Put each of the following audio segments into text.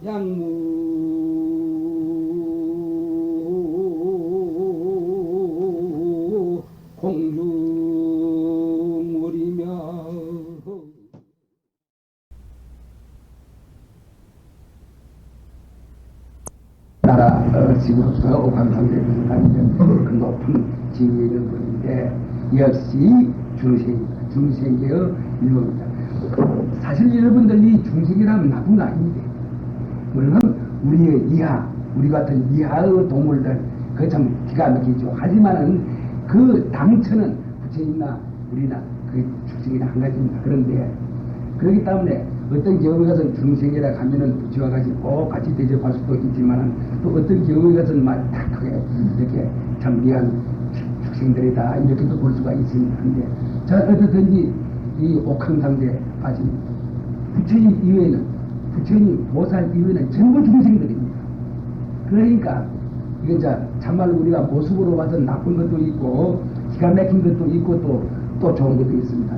양무 공중물이며 나라 지구로서 오감상대에서 다니는 그 높은 지위에 있는 분인데 역시 중생입니다. 중생계의 일부입니다. 사실 여러분들이 중생이라면 나쁜 거 아닙니다. 물론 우리의 이하, 우리 같은 이하의 동물들 그 참 기가 막히죠. 하지만은 그 당처는 부처님이나 우리나 그 중생이나 한 가지입니다. 그런데 그렇기 때문에 어떤 경우에 가서는 중생이라 하면은 부처와 같이 꼭 같이 대접할 수도 있지만은 또 어떤 경우에 가서는 말 탁하게 이렇게 참 미안 축생들이다 이렇게도 볼 수가 있습니다. 근데 자 어떻든지 이 옥황상제에 빠진 부처님 이외에는 부처님 보살 이외에는 전부 중생들입니다. 그러니까 이게 참말로 우리가 모습으로 봐서 나쁜 것도 있고 기가 막힌 것도 있고 또 좋은 것도 있습니다.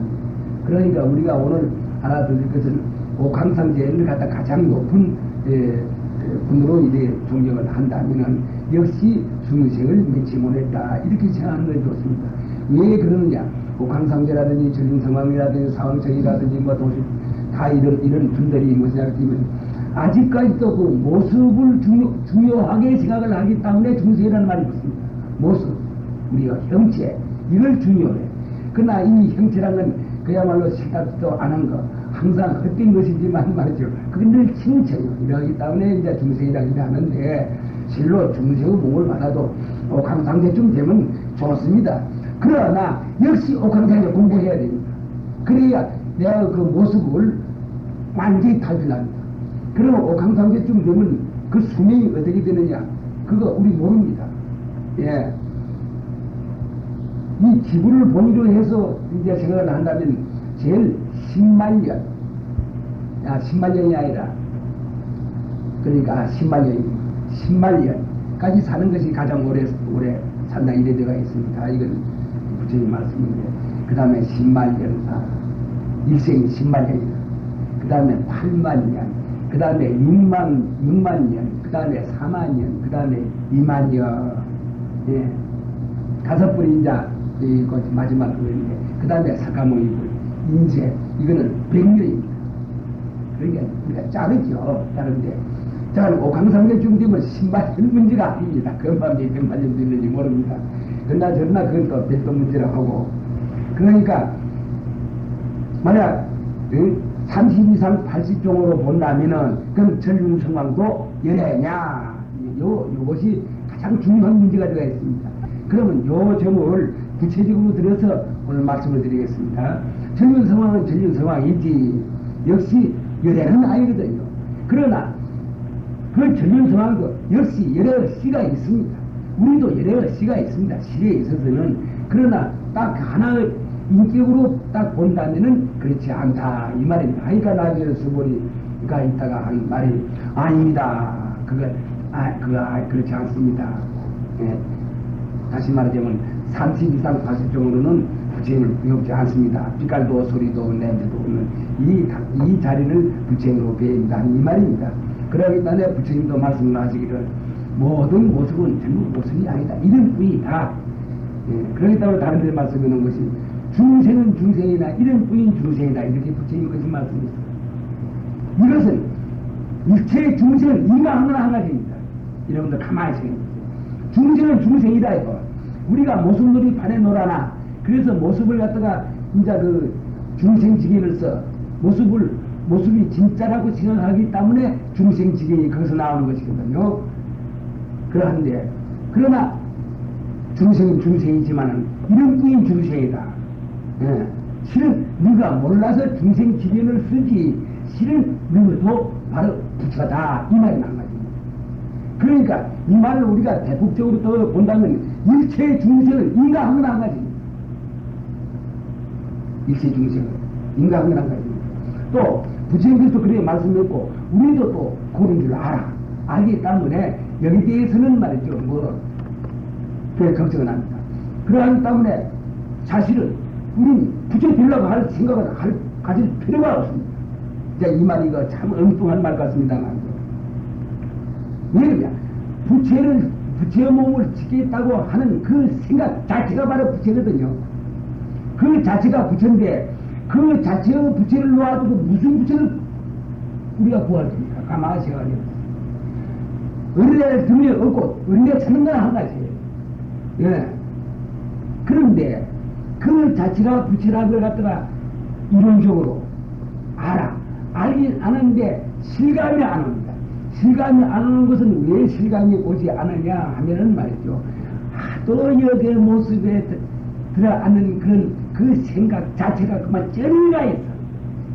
그러니까 우리가 오늘 알아들을 것은 옥황상제를 갖다 가장 높은 분으로 이제 존경을 한다면은 역시 중생을 면치 못했다 이렇게 생각하는 것이 좋습니다. 왜 그러느냐? 옥황상제라든지 전륜성왕이라든지 사왕청이라든지 뭐 도시 다 이런 분들이 무엇이냐 하면 아직까지도 그 모습을 중요하게 생각을 하기 때문에 중생이라는 말이 붙습니다. 모습, 우리가 형체 이걸 중요해. 그러나 이 형체라는 건 그야말로 생각도 안 한 거, 항상 헛된 것이지만 말이죠. 그게 늘 신체요. 이러기 때문에 이제 중생이라고 하는데, 실로 중생의 몸을 받아도 옥황상제쯤 되면 좋습니다. 그러나 역시 옥황상제 공부해야 됩니다. 그래야 내가 그 모습을 완전히 탈피합니다. 그러면 옥황상제쯤 되면 그 수명이 어떻게 되느냐? 그거 우리 모릅니다. 예. 이 기부를 본의로 해서 이제 생각을 한다면 제일 10만 년, 10만 년이 아니라 그러니까 10만 년, 10만 년까지 사는 것이 가장 오래 산다 이래 되어 있습니다. 이건 부처님 말씀인데 그 다음에 10만 년 일생이 10만 년이다. 그 다음에 8만 년, 그 다음에 6만 년, 그 다음에 4만 년, 그 다음에 2만 년. 예. 다섯 분이 이제 마지막 그인데 그 다음에 사가모니불, 인세 이거는 100년입니다. 그러니까 우리가 자르죠. 자른데 자 옥황상제쯤 되면 10만 년 문제가 아닙니다. 그만 100만 년 됐는지 모릅니다. 그러나 저러나 그건 또 별도 문제라고 하고 그러니까 만약 30 이상 80종으로 본다면은 그럼 전륜성왕도 열애냐 요것이 가장 중요한 문제가 되어 있습니다. 그러면 요 점을 구체적으로 들어서 오늘 말씀을 드리겠습니다. 전륜성왕은 전륜성왕이지 역시 열애는 아니거든요. 그러나 그 전륜성왕도 역시 여러 씨가 있습니다. 우리도 여러 씨가 있습니다. 시에 있어서는. 그러나 딱 하나의 인격으로 딱 본다면은 그렇지 않다 이 말입니다. 그러니까 나중에 수보리가 있다가 한 말이 아닙니다. 그거 그렇지 않습니다. 예. 다시 말하자면 30 이상 80종으로는 부처님을 배우지 않습니다. 빛깔도 소리도 냄새도 없는 이 자리를 부처님으로 배운다 이 말입니다. 그러기 때문에 부처님도 말씀을 하시기를 모든 모습은 전부 모습이 아니다 이런 뿐이다. 예. 그러기 때문에 다른 데 말씀하는 것이 중생은 중생이나 이런 뿐인 중생이다 이렇게 부처님 것이 말씀했어요. 이것은 일체의 중생은 인간하나 한 가지입니다. 여러분들 가만히 생각해보세요. 중생은 중생이다 이거. 우리가 모습놀이 판에 놀아나 그래서 모습을 갖다가 이제 그 중생지경으로서 모습이 진짜라고 생각하기 때문에 중생지경이 거기서 나오는 것이거든요. 그러한데 그러나 중생은 중생이지만은 이런 뿐인 중생이다. 예. 실은 네가 몰라서 중생지경을 쓰지 실은 너도 바로 부처다 이 말이 난 거지. 그러니까 이 말을 우리가 대폭적으로 또 본다면 일체의 중생을 인가하면 한 가지. 일체 중생을 인가하면 한 가지. 또 부처님께서도 그렇게 말씀했고 우리도 또 그런 줄 알기 때문에 여기 대해서는 말이죠 별 걱정은 합니다. 그러하기 때문에 사실은 우리는 부처 되려고 할 생각을 가질 필요가 없습니다. 이제 이 말이 참 엉뚱한 말 같습니다만 왜냐? 부처의 몸을 지키겠다고 하는 그 생각 자체가 바로 부처거든요. 그 자체가 부처인데, 그 자체의 부처를 놓아두고 무슨 부처를 우리가 구할 겁니까? 가만히 생각해요. 어린애를 등에 얻고 어린애 찾는 건 한 가지예요. 예. 그런데 그 자체가 부처라는 걸 갖다가 이론적으로 알긴 아는데 실감이 안 옵니다. 실감이 안 오는 것은 왜 실감이 오지 않느냐 하면은 말이죠. 또 여기의 모습에 들어앉는 그런 그 생각 자체가 그만 쩌리가 있어.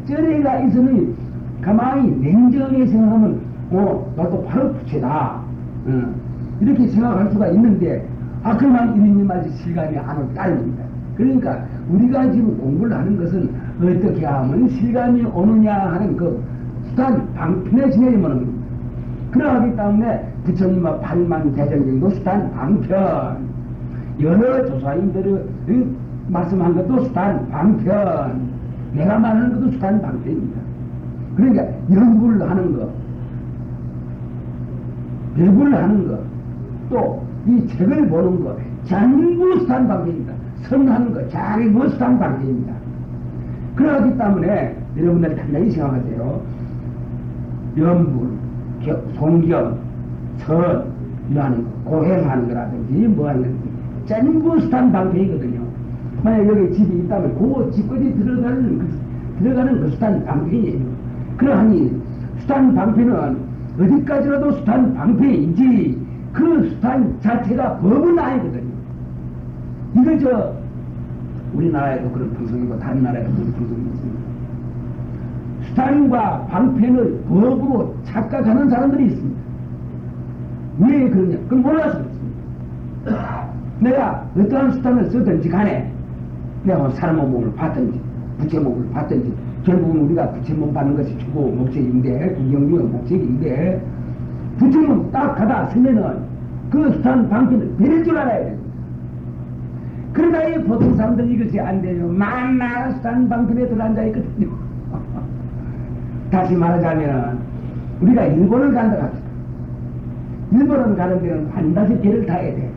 쩌리가 있으니 가만히 냉정하게 생각하면 나도 바로 부처다. 이렇게 생각할 수가 있는데 그만 이런 말이 실감이 안 올 따름입니다. 그러니까 우리가 지금 공부를 하는 것은 어떻게 하면 실감이 오느냐 하는 그 수단 방편에 지내면 겁니다. 그러하기 때문에 부처님의 팔만대전경도 수단 방편, 여러 조사인들의 말씀한 것도 수단 방편, 내가 말하는 것도 수단 방편입니다. 그러니까 연구를 하는 것, 배구를 하는 것, 또 이 책을 보는 것, 전부 수단 방편입니다. 선하는 것, 자기 수단 방편입니다. 그러기 때문에 여러분들 단단히 생각하세요. 염불, 송경, 선, 이러하는 거, 고행하는 거라든지 뭐 하는 건지 전부 수단 방편이거든요. 만약 여기 집이 있다면 그 집까지 들어가는 그 수단 방편이에요. 그러하니 수단 방편은 어디까지라도 수단 방편인지 그 수단 자체가 법은 아니거든요. 이거 우리나라에도 그런 방송이고 다른 나라에도 그런 방송이 있습니다. 수단과 방편을 법으로 착각하는 사람들이 있습니다. 왜 그러냐? 그건 몰라서 그렇습니다. 내가 어떠한 수단을 쓰든지 간에 내가 사람의 몸을 받든지 부처 몸을 받든지 결국은 우리가 부처 몸 받는 것이 주고 목적인데 구경비가 목적인데 부처 몸 딱 가다 쓰면은 그 수단 방편을 베릴 줄 알아야 됩니다. 그러다 이 보통 사람들 이것이 안 돼요. 만나 수단 방편에 들어앉아 있거든요. 다시 말하자면 우리가 일본을 간다 합시다. 일본을 가는 데는 반드시 배를 타야 돼.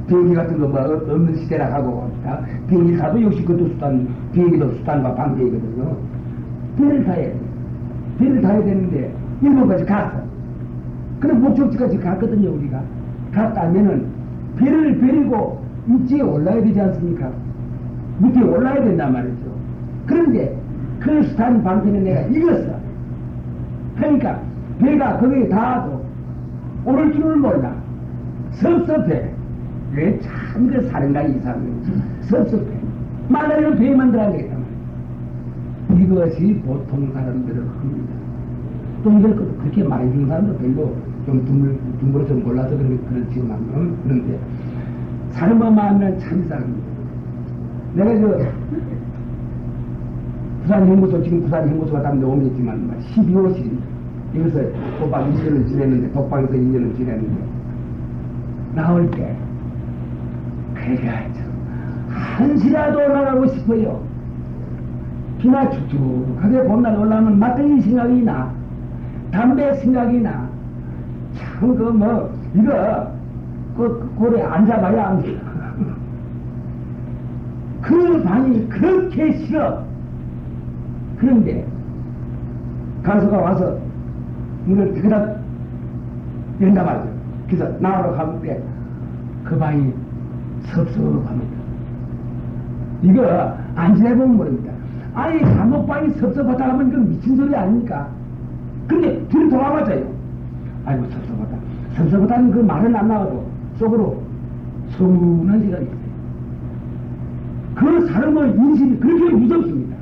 비행기 같은 거 뭐 없는 시대라 하고 비행기 타도 역시 그것도 수단, 비행기도 수단과 방편이거든요. 배를 타야 돼. 배를 타야 되는데 일본까지 갔어. 그럼 목적지까지 갔거든요. 우리가 갔다면은 배를 버리고 육지에 올라야 되지 않습니까? 밑에 올라야 된단 말이죠. 그런데 그 수단 방편에 내가 이겼어. 그러니까 배가 거기에 닿아도 오를 줄을 몰라. 섭섭해. 왜 참 그 사령관이 이상해. 섭섭해. 말하려면 배만 들어가겠다 말이야. 이것이 보통 사람들을 합니다. 또 이럴 것도 그렇게 많이 주는 사람도 별로 좀 드물어서 몰라서 그렇지만 그런데 사람을 만나면 참 이상합니다. 내가 부산 행보소, 지금 부산 행보소가 다른데 오면있지만 12호씩 여기서 꼬박 2년을 지냈는데 독방에서 2년을 지냈는데 나올 때 그래 한시라도 나가고 싶어요. 비나 축축하게 봄날 올라오면 막걸리 생각이 나, 담배 생각이 나. 참 이거 고래 앉아봐야 안 돼. 그 방이 그렇게 싫어. 그런데 간수가 와서 문을 그다 연다 말이죠. 그래서 나오러 가는데 그 방이 섭섭합니다. 이거 안 지내보면 모릅니다. 아니 감옥방이 섭섭하다 하면 그 미친 소리 아닙니까? 근데 뒤로 돌아봤어요. 아이고 섭섭하다. 섭섭하다는 그 말은 안 나와도 속으로 서운한 지가 있어요. 그 사람의 인심이 그렇게 무섭습니다.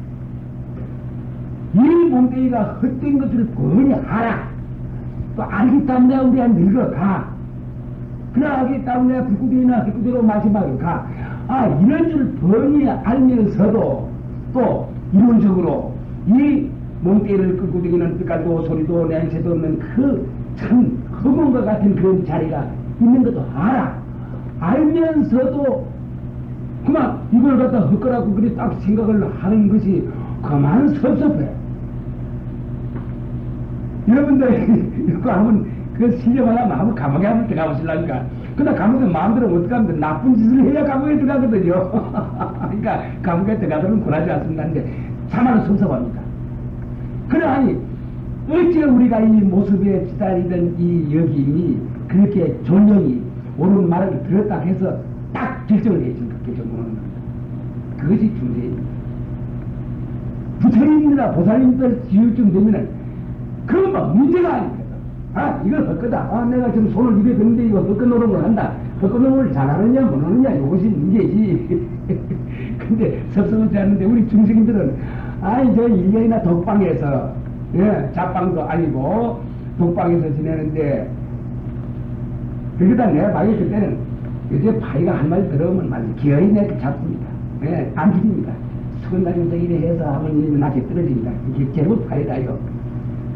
이 몸뚱이가 헛된 것들을 뻔히 알아. 또 알기 때문에 우리가 늙어가. 그러하기 때문에 불구대나 햇구대로 마지막에 가. 이런 줄 뻔히 알면서도 또 이론적으로 이 몸뚱이를 끌고 다니는 빛깔도 소리도 냄새도 없는 그 참 험한 것 같은 그런 자리가 있는 것도 알아. 알면서도 그만 이걸 갖다 헛거라고 그래 딱 생각을 하는 것이 그만 섭섭해. 여러분들 이거 한번 그 실력하려면 한번 감옥에 한번 들어가보시려니까. 그러나 감옥에 마음대로 못 들어가면 나쁜 짓을 해야 감옥에 들어가거든요. 그러니까 감옥에 들어가서는 권하지 않습니다. 근데 참으로 섭섭합니다. 그러하니 어째 우리가 이 모습에 기다리던 이 여기임이 그렇게 존령이 옳은 말을 들었다 해서 딱 결정을 해줍니다. 결정을 하는 겁니다. 그것이 중세입니다. 부처님이나 보살님들 지을쯤 되면은 그건 뭐 문제가 아닙니다. 아, 이걸 헛거다. 아, 내가 지금 손을 입에 드는데 이거 헛거노름을 한다. 헛거노름을 잘하느냐 못하느냐 이것이 문제지. 근데 섭섭하지 않는데 우리 중생들은 아이 저 1년이나 독방에서 잡방도 아니고 독방에서 지내는데 그러다 내 방에 그때는 요새 바위가 한 마리 들어오면 말이지 기어이 내게 잡습니다. 안 죽입니다. 수건날면서 이래 해서 하면 낙에 떨어집니다. 이게 제법 바위다요.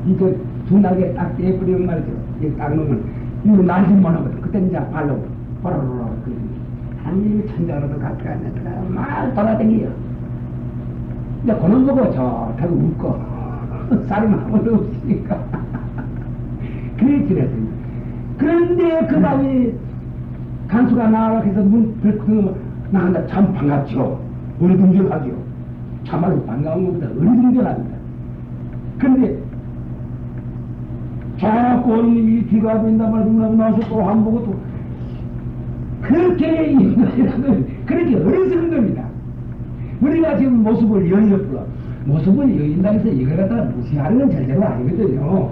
이거 두 날개 딱 떼버리면 말이죠. 이거 딱 놓으면 이거 날지 못하거든. 그때 이제 발로 바로로로 하나님이 천장으로도 가까이 안 내다가 막 돌아다니요. 근데 그놈 보고 좋다고 웃고 살이만 아무도 없으니까 그래 지냈습니다. 그런데 그 밤이 간수가 나와서 해서 문 들고 나간다. 참 반갑죠. 어리둥절하죠. 참말로 반가운 것보다 어리둥절합니다. 그런데 자꾸 어린이 뒤가 보인단 말이야. 나와서 또 한 보고 또 그렇게 인간이라면 그렇게 어리석은 겁니다. 우리가 지금 모습을 여의었고 모습을 여인다 해서 이걸 갖다가 무시하는 건 절대로 아니거든요.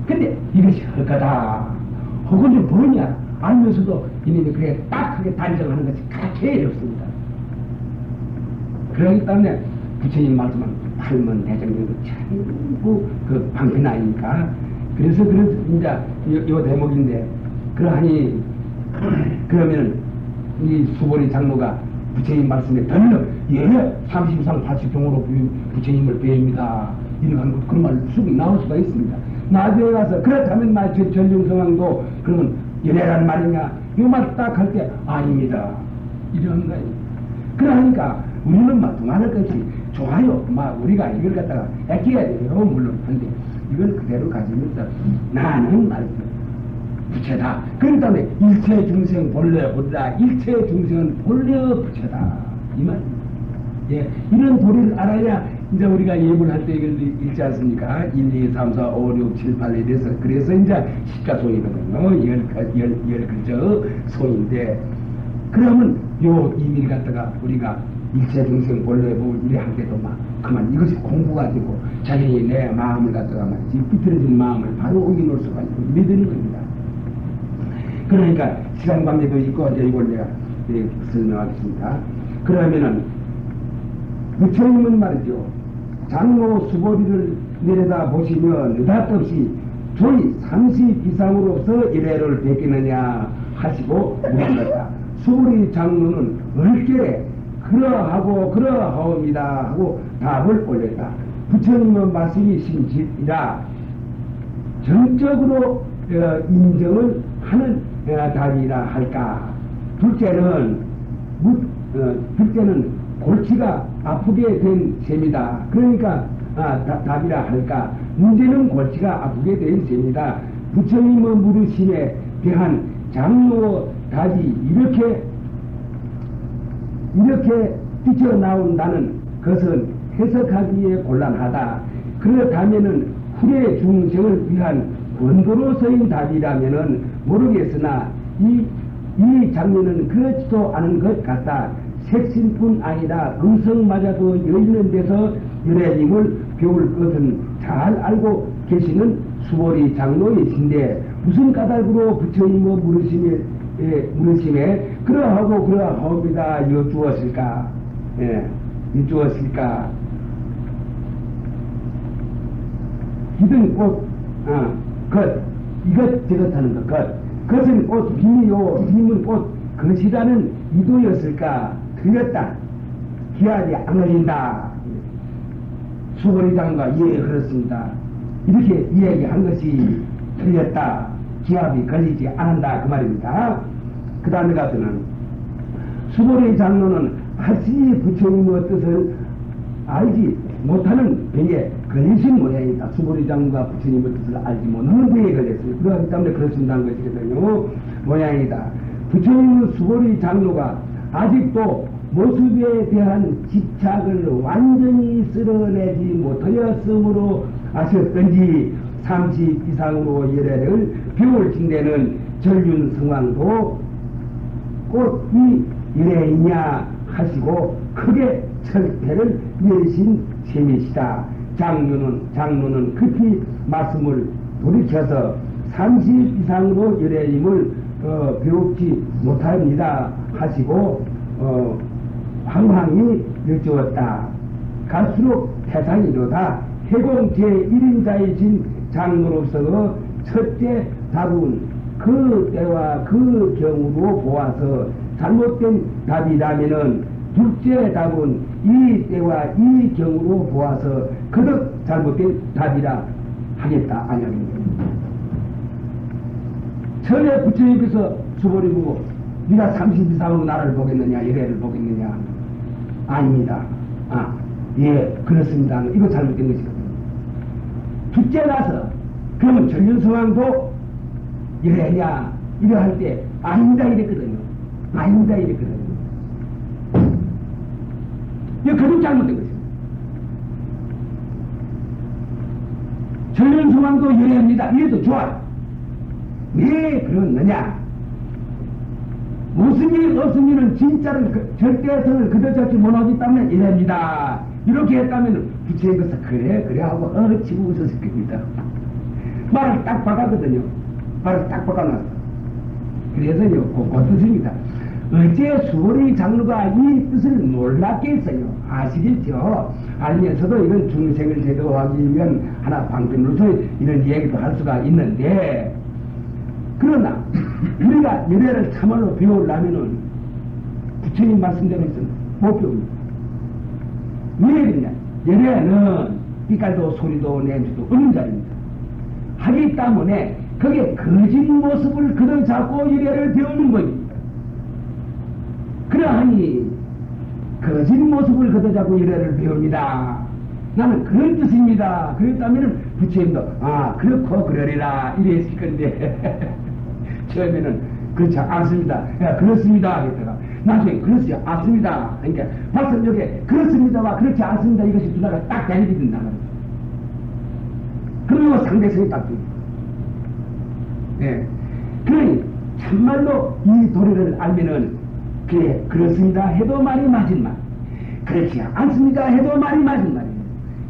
근데 이것이 헐거다. 혹은 좀 뭐냐 알면서도 이놈이 그래 딱하게 단정하는 것이 그렇게 어렵습니다. 그렇기 때문에 부처님 말씀은 팔문 대정령도 참고 그 방편 아닙니까? 그래서 이제 요 대목인데 그러하니 그러면 이 수보리 장로가 부처님 말씀에 덜렁 예 30상 80종으로 부처님을 배웁니다. 이런 것 그런 말 쑥 나올 수가 있습니다. 나중에 가서 그렇다면 전중성왕도 그러면 연애란 말이냐 이 말 딱 할 때 아닙니다. 이런 거예요. 그러니까 우리는 막 동안할 것이 좋아요. 막 우리가 이걸 갖다가 아껴야 돼요. 물론 근데 이걸 그대로 가지면서 나는 말이죠. 부처다. 그런 다음에 일체 중생 본래 보리라. 일체 중생은 본래 부처다. 이 말입니다. 예, 이런 도리를 알아야 이제 우리가 예불할 때 이걸 읽지 않습니까? 1, 2, 3, 4, 5, 6, 7, 8에 대해서 그래서 이제 십자소이거든요. 열 글자 소인데 그러면 요 의미를 갖다가 우리가 일체 중생 본래 보고 이래 할 때도 막 그만 이것이 공부가 되고 자신이 내 마음을 갖다가 막 비틀어진 마음을 바로 옮겨놓을 수가 있고 이래 되는 겁니다. 그러니까 시간 관계도 있고 이제 이걸 내가 설명하겠습니다. 그러면은 부처님은 말이죠. 장로 수보리를 내려다 보시면 느닷없이 조이 30 이상으로서 이래를 베끼느냐 하시고 물으셨다. 수보리 장로는 얼결에 그러하옵니다 하고 답을 올렸다. 부처님의 말씀이 심지이라 정적으로 인정을 하는 답이라 할까. 둘째는 골치가 아프게 된 셈이다. 그러니까 답이라 할까. 문제는 골치가 아프게 된 셈이다. 부처님의 물으심에 대한 장로 답이 이렇게 뛰쳐나온다는 것은 해석하기에 곤란하다. 그렇다면은 후래 중생을 위한 권고로서인 답이라면은 모르겠으나 이 장면은 그렇지도 않은 것 같다. 색신뿐 아니라 음성마저도 여있는 데서 연애님을 배울 것은 잘 알고 계시는 수보리 장로이신데 무슨 까닭으로 부처님의 물으심에 그러하옵니다 여쭈었을까? 여쭈었을까? 기든 꽃, 이것 저것 것, 것은 꽃 빔이요, 빔은 꽃 것이라는 이도였을까? 틀렸다. 기합이 안 걸린다. 수보리 장로가 예 그렇습니다. 이렇게 이야기한 것이 틀렸다. 기합이 걸리지 않는다 그 말입니다. 그 다음에 가서는 수보리 장로는 알지 부처님의 뜻을 알지 못하는 병에 걸리신 모양이다. 수보리 장로가 부처님의 뜻을 알지 못하는 병에 걸렸어요. 그렇기 때문에 그렇습니다 한 것이거든요. 모양이다. 부처님의 수보리 장로가 아직도 모습에 대한 집착을 완전히 쓸어내지 못하였으므로 아셨던지 30 이상으로 예례를 비울 징대는 전륜 성왕도 꼭 이 예례이냐 하시고 크게 철퇴를 내리신 셈이시다. 장로는 급히 말씀을 돌이켜서 30 이상으로 예례임을 배우지 못합니다 하시고 황황히 여쭈었다. 갈수록 태상이로다. 해공 제1인자이신 장로로서 첫째 답은 그 때와 그 경우로 보아서 잘못된 답이라면은 둘째 답은 이 때와 이 경우로 보아서 그득 잘못된 답이라 하겠다. 아니합니다. 전에 부처님께서 수보리 보고 네가 30 이상으로 나를 보겠느냐 예례를 보겠느냐. 아닙니다. 예 그렇습니다. 이거 잘못된 것이거든요. 둘째 나서 그러면 전륜성왕도 이래냐 이래 할 때 아닙니다 이랬거든요. 아닙니다 이랬거든요. 이거 그도 잘못된 것입니다. 전륜성왕도 이래합니다. 이래도 좋아요. 왜 그러느냐. 모습이 없으면 진짜는 절대성을 그대로 잡지 못하기 때문에 이래합니다. 이렇게 했다면 부처님께서 그래 하고 치고 웃었을 겁니다. 말을 딱 박았거든요. 말을 딱 박아놨어. 그래서요 그 뜻입니다. 어째 수보리 장로가 이 뜻을 몰랐겠어요. 아시겠죠? 알면서도 이런 중생을 제도하기 위한 하나 방편으로서 이런 얘기도 할 수가 있는데, 그러나 우리가 예례를 참말로 배우려면은 부처님 말씀대로 있으면 못 배웁니다. 왜 그러냐? 예례는 빛깔도 소리도 냄새도 없는 자리입니다. 하기 때문에 그게 거짓 모습을 그대로 잡고 예례를 배우는 겁니다. 그러하니 거짓 모습을 그대로 잡고 예례를 배웁니다. 나는 그런 뜻입니다. 그랬다면 부처님도 그렇고 그러리라 이랬을 건데 처음에는 그렇지 않습니다. 야, 그렇습니다 했다가 나중에 그렇지 않습니다. 그러니까 박선역에 그렇습니다와 그렇지 않습니다 이것이 두 나라가 딱 대립이 된다는 거죠. 그리고 상대성이 딱 됩니다. 예. 그러니 참말로 이 도리를 알면은 그래 그렇습니다 해도 말이 맞은 말, 그렇지 않습니다 해도 말이 맞은 말이에요.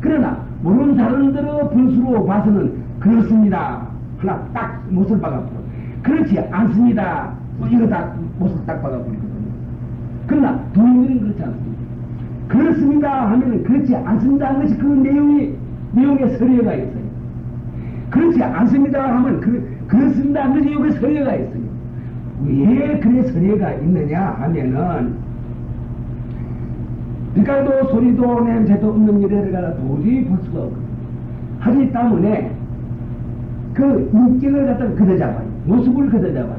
그러나 모르는 사람들의 분수로 봐서는 그렇습니다 하나 딱 못을 박아버려. 그렇지 않습니다 이거 다 못을 딱 박아버리거든요. 그러나 도인들은 그렇지 않습니다. 그렇습니다 하면은 그렇지 않습니다 하는 것이 그 내용의 서류가 있어요. 그렇지 않습니다 하면 그렇습니다 하는 것이 여기 서류가 있어요. 왜 그래 서류가 있느냐 하면은 빛깔도 소리도 냄새도 없는 예례를 갖다 도저히 볼 수가 없거든요. 하기 때문에 그 인격을 갖다 그대 잡아요. 모습을 그대 잡아요.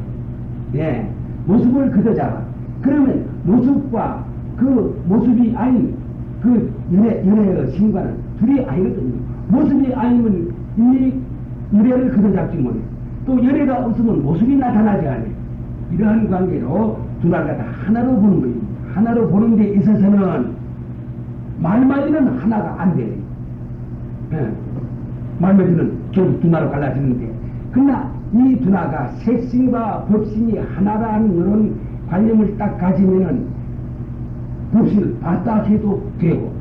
예, 모습을 그대 잡아. 그러면 모습과 그 모습이 아닌 그 예례의 신과는 둘이 아니거든요. 모습이 아니면 일일이 예례를 그대 잡지 못해요. 또 예례가 없으면 모습이 나타나지 않아요. 이러한 관계로 두 나라가 다 하나로 보는 거예요. 하나로 보는 데 있어서는 말마디는 하나가 안 돼요. 예. 말마디는 결국 두 나라로 갈라지는데, 그러나 이 두 나라가 색신과 법신이 하나라는 이런 관념을 딱 가지면은 법신을 봤다 해도 되고,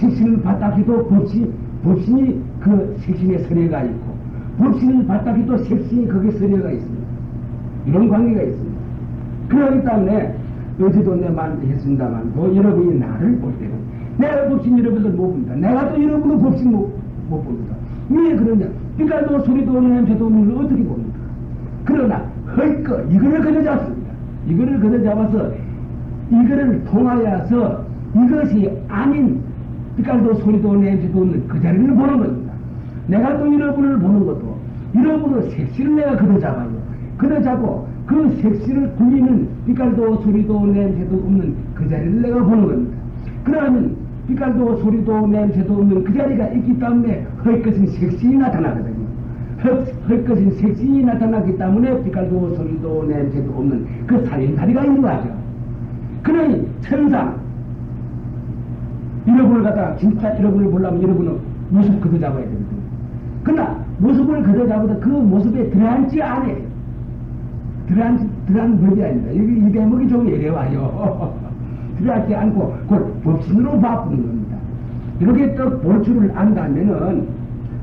색신을 봤다 해도 법신이 그 색신의 서례가 있고, 법신을 봤다 해도 색신이 거기에 서례가 있습니다. 이런 관계가 있습니다. 그렇기 때문에 어제도 내 말도 했습니다만 여러분이 나를 볼 때는 내가 법신 여러분들 못 봅니다. 내가 또 여러분의 법신 못 봅니다. 왜 그러냐? 빛깔도 소리도 냄새도 없는 걸 어떻게 봅니까? 그러나 헐거 이거를 그려 잡습니다. 이거를 그려 잡아서 이거를 통하여서 이것이 아닌 빛깔도 소리도 냄새도 없는 그 자리를 보는 겁니다. 내가 또 여러분을 보는 것도 여러분의 색신을 내가 그려 잡아요. 그려 잡고 그 색신을 굴리는 빛깔도 소리도 냄새도 없는 그 자리를 내가 보는 겁니다. 그러면 빛깔도 소리도 냄새도 없는 그 자리가 있기 때문에 헐것은 색신이 나타나거든요. 헐것은 색신이 나타나기 때문에 빛깔도 소리도 냄새도 없는 그 살인살이가 이루어져. 그러니 천상 여러분을 갖다가 진짜 여러분을 보려면 여러분은 모습 그대 잡아야 되거든요. 그러나 모습을 그대 잡아도 그 모습에 들어앉지 않아요. 들어앉는 법이 아닙니다. 이 대목이 좀 예려와요. 들어앉지 않고 곧 법신으로 바꾸는 겁니다. 이렇게 또 볼 줄을 안다면은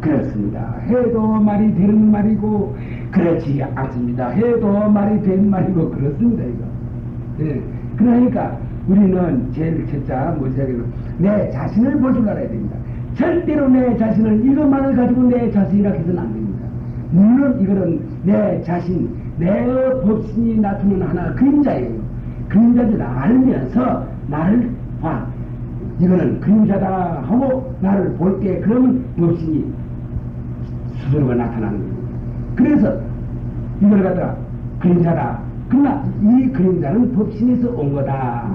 그렇습니다. 해도 말이 되는 말이고 그렇지 않습니다. 해도 말이 되는 말이고 그렇습니다. 이거. 예. 그러니까 우리는 제일 첫째 내 자신을 볼 줄 알아야 됩니다. 절대로 내 자신을 이것만을 가지고 내 자신이라 해서는 안 됩니다. 물론 이거는 내 자신, 내 법신이 나타나는 하나 그림자예요. 그림자를 알면서 나를 봐. 이거는 그림자다 하고 나를 볼 때 그러면 법신이 스스로가 나타나는 겁니다. 그래서 이걸 갖다가 그림자다. 그러나 이 그림자는 법신에서 온 거다.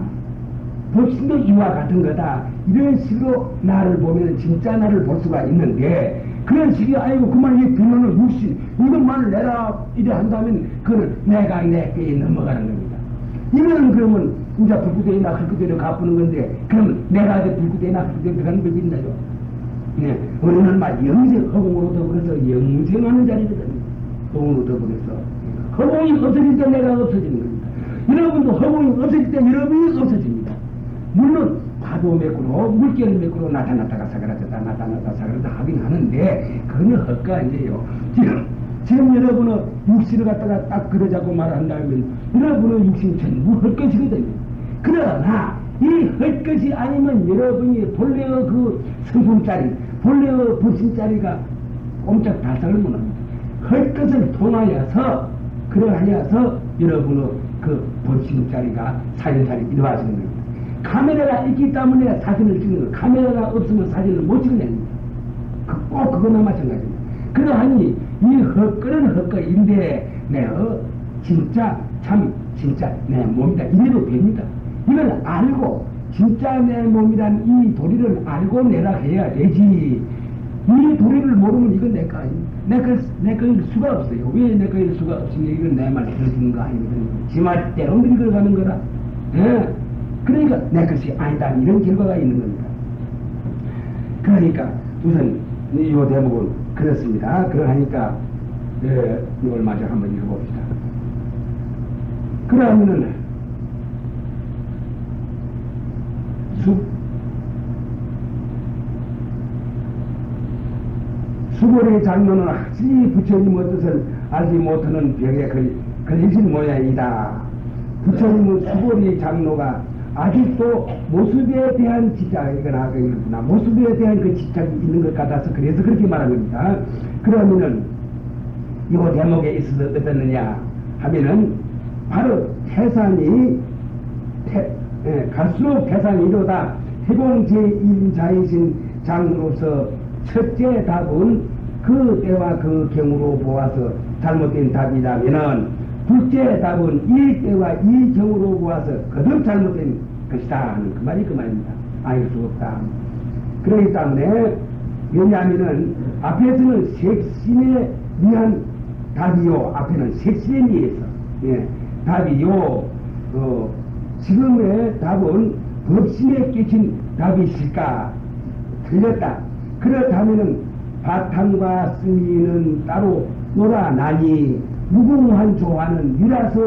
법신도 이와 같은 거다. 이런 식으로 나를 보면 진짜 나를 볼 수가 있는데 그런 식이 아니고 그만 이 비문은 육신 이것만을 내라 이래 한다면 그거는 내가 내게 넘어가는 겁니다. 이거는 그러면 이제 불구대이나 흙구대로 갚는 건데 그러면 내가 불구대이나 흙구대로 들어가는 법이 있나요? 네. 우리는 막 영생 허공으로 더불어서 영생하는 자리거든요. 허공으로 더불어서 허공이 없어질 때 내가 없어지는 겁니다. 여러분도 허공이 없어질 때 여러분이 없어집니다. 물론 파도 매꾸로 물결 매꾸로 나타났다가 사그라졌다 나타났다 사그라졌다 하긴 하는데 그건 헛가 아니에요. 지금 여러분은 육신을 갖다가 딱 그러자고 말한다면 여러분은 육신 전부 헛것이거든요. 그러나 이 헛것이 아니면 여러분이 본래의 그 성품짜리 본래의 법신짜리가 꼼짝 발상을 못합니다. 헛것을 통하여서 그러하여서 여러분의 그 법신짜리가 사진짜리 이루어지는 겁니다. 카메라가 있기 때문에 사진을 찍는 거예요. 카메라가 없으면 사진을 못 찍는 겁니다. 꼭 그거나 마찬가지입니다. 그러하니 이 헛거는 헛거인데 진짜 참 진짜 내 몸이다. 이래도 됩니다. 이걸 알고 진짜 내 몸이란 이 도리를 알고 내라 해야 되지. 이 도리를 모르면 이건 내 거 아닙니다. 내 거일 수가 없어요. 왜 내 거일 수가 없으면 이건 내 말 들어주는 거 아니거든요. 지 말대로 읽어가는 거라. 예. 그러니까 내 것이 아니다. 이런 결과가 있는 겁니다. 그러니까 우선 이 대목은 그렇습니다. 그러하니까 이걸 마저 한번 읽어봅시다. 그러면은 수고리 장로는 확실히 부처님의 뜻을 알지 못하는 벽에 걸리신 모양이다. 부처님은 수고리 장로가 아직도 모습에 대한 집착이거나 그렇구나. 모습에 대한 그 집착이 있는 것 같아서 그래서 그렇게 말한 겁니다. 그러면은 이 대목에 있어서 어떻느냐 하면은 바로 태산이 갈수록 태산이 이루다 해공 제1자이신 장로로서 첫째 답은 그 때와 그 경우로 보아서 잘못된 답이라면은 둘째 답은 이 때와 이 경우로 보아서 거듭 잘못된 것이다 하는 그 말이 그 말입니다. 아닐 수 없다. 그렇기 때문에 왜냐하면은 앞에서는 색신에 위한 답이요. 앞에는 색신에 의해서 답이요. 지금의 답은 법신에 끼친 답이실까? 틀렸다. 그렇다면은 바탕과 스미는 따로 놀아나니 무궁한 조화는 미라서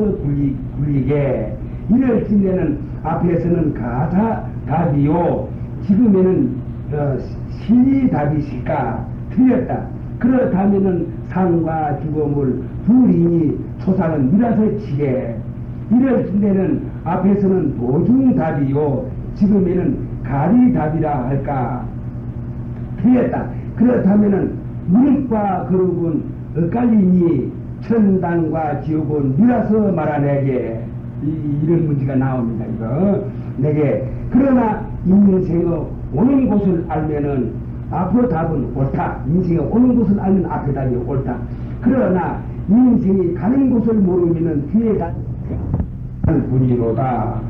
굴리게 이럴 진대는 앞에서는 가사 답이요 지금에는 신이 답이실까? 틀렸다. 그렇다면은 상과 죽음을 둘이니 초상은 미라서 치게 이럴 진대는 앞에서는 도중 답이요 지금에는 가리 답이라 할까? 틀렸다. 그렇다면은 물과 거룩은 엇갈리니 천당과 지옥은 미라서 말하내게 이런 문제가 나옵니다. 이거 내게 그러나 인생의 오는 곳을 알면은 앞으로 답은 옳다. 인생의 오는 곳을 알면 앞에 답이 옳다. 그러나 인생이 가는 곳을 모르면은 뒤에 답 분이로다.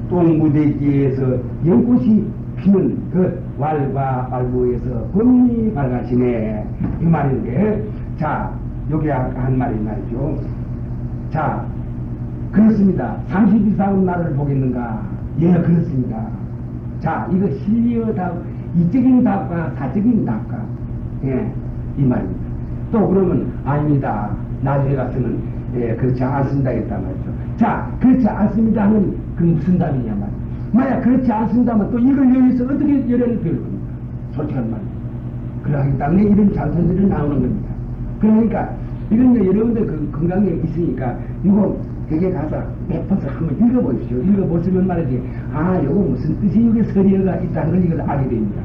똥무대기에서 연꽃이 피는 그 왈과 발부에서 본인이 밝아지네 이 말인데, 자 여기 아까 한 말이 말이죠. 자 그렇습니다. 32사운 나를 보겠는가? 예 그렇습니다. 자 이거 실리어 답, 이적인 답과 사적인 답과 예 이 말입니다. 또 그러면 아닙니다. 나중에 가서는 예 그렇지 않습니다 했단 말이죠. 자 그렇지 않습니다 하면 그 무슨 답이냐 말이야. 만약 그렇지 않습니다면 또 이걸 위해서 어떻게 열애를 배울 겁니까? 솔직한 말이에요. 그러기 때문에 이런 장선들이 나오는 겁니다. 그러니까 이런 여러분들 그 건강에 있으니까 이거 되게 가서 몇 번씩 한번 읽어보십시오. 읽어보시면 말이지, 아 이거 무슨 뜻이 여기 서리어가 있다는 걸 이걸 알게 됩니다.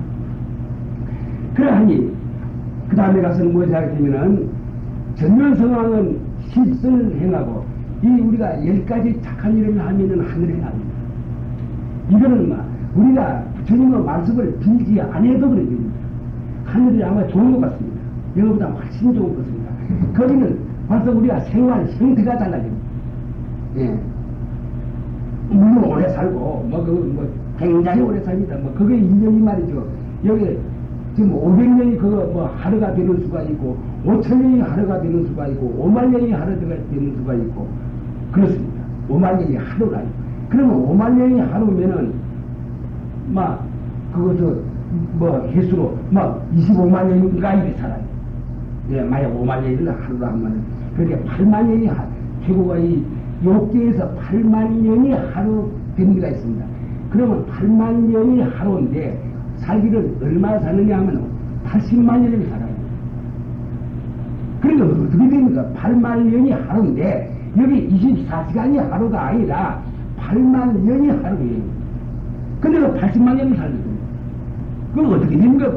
그러하니 그 다음에 가서는 뭐지 하겠냐면은 전면성왕은 실선을 행하고, 이 우리가 10가지 착한 일을 하면은 하늘에 납니다. 이거는 막 우리가 부처님의 말씀을 빌지 안 해도 그래 됩니다. 하늘이 아마 좋은 것 같습니다. 이거보다 훨씬 좋은 것 같습니다. 거기는 벌써 우리가 생활 형태가 달라집니다. 예. 물론 오래 살고 굉장히 오래 삽니다. 그게 인연이 말이죠. 여기 지금 500년이 그거 하루가 되는 수가 있고 5,000년이 하루가 되는 수가 있고 5만 년이 하루가 되는 수가 있고 그렇습니다. 5만 년이 하루가 있고, 그러면 5만 년이 하루면은 그것을 해수로 25만 년인가 이렇게 살아요. 예, 만약 5만 년을 하루로 하면은 그렇게 8만 년이 최고가 이 욕계에서 8만 년이 하루 됩니다 있습니다. 그러면 8만 년이 하루인데 살기를 얼마나 사느냐 하면 80만 년을 살아요. 그러니까 어떻게 됩니까? 8만 년이 하루인데 여기 24시간이 하루가 아니라 8만 년이 하루예요. 근데 그 80만 년을 살거든요. 그럼 어떻게 됩니까?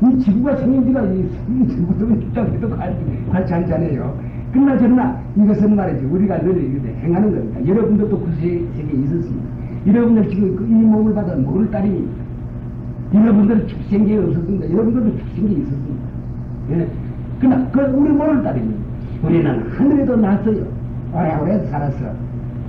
이 지구가 생긴 지가 이 지구도 입장에도 같이 않잖아요. 그러나 저러나 이것은 말이죠. 우리가 늘 이렇게 행하는 겁니다. 여러분들도 그 세계에 있었습니다. 여러분들 지금 이 몸을 받아 모를 따름입니다. 여러분들은 축생계에 없었습니다. 여러분들도 축생계에 있었습니다. 예. 그러나 우리 모를 따름입니다. 우리는 하늘에도 났어요. 오래오래 살았어.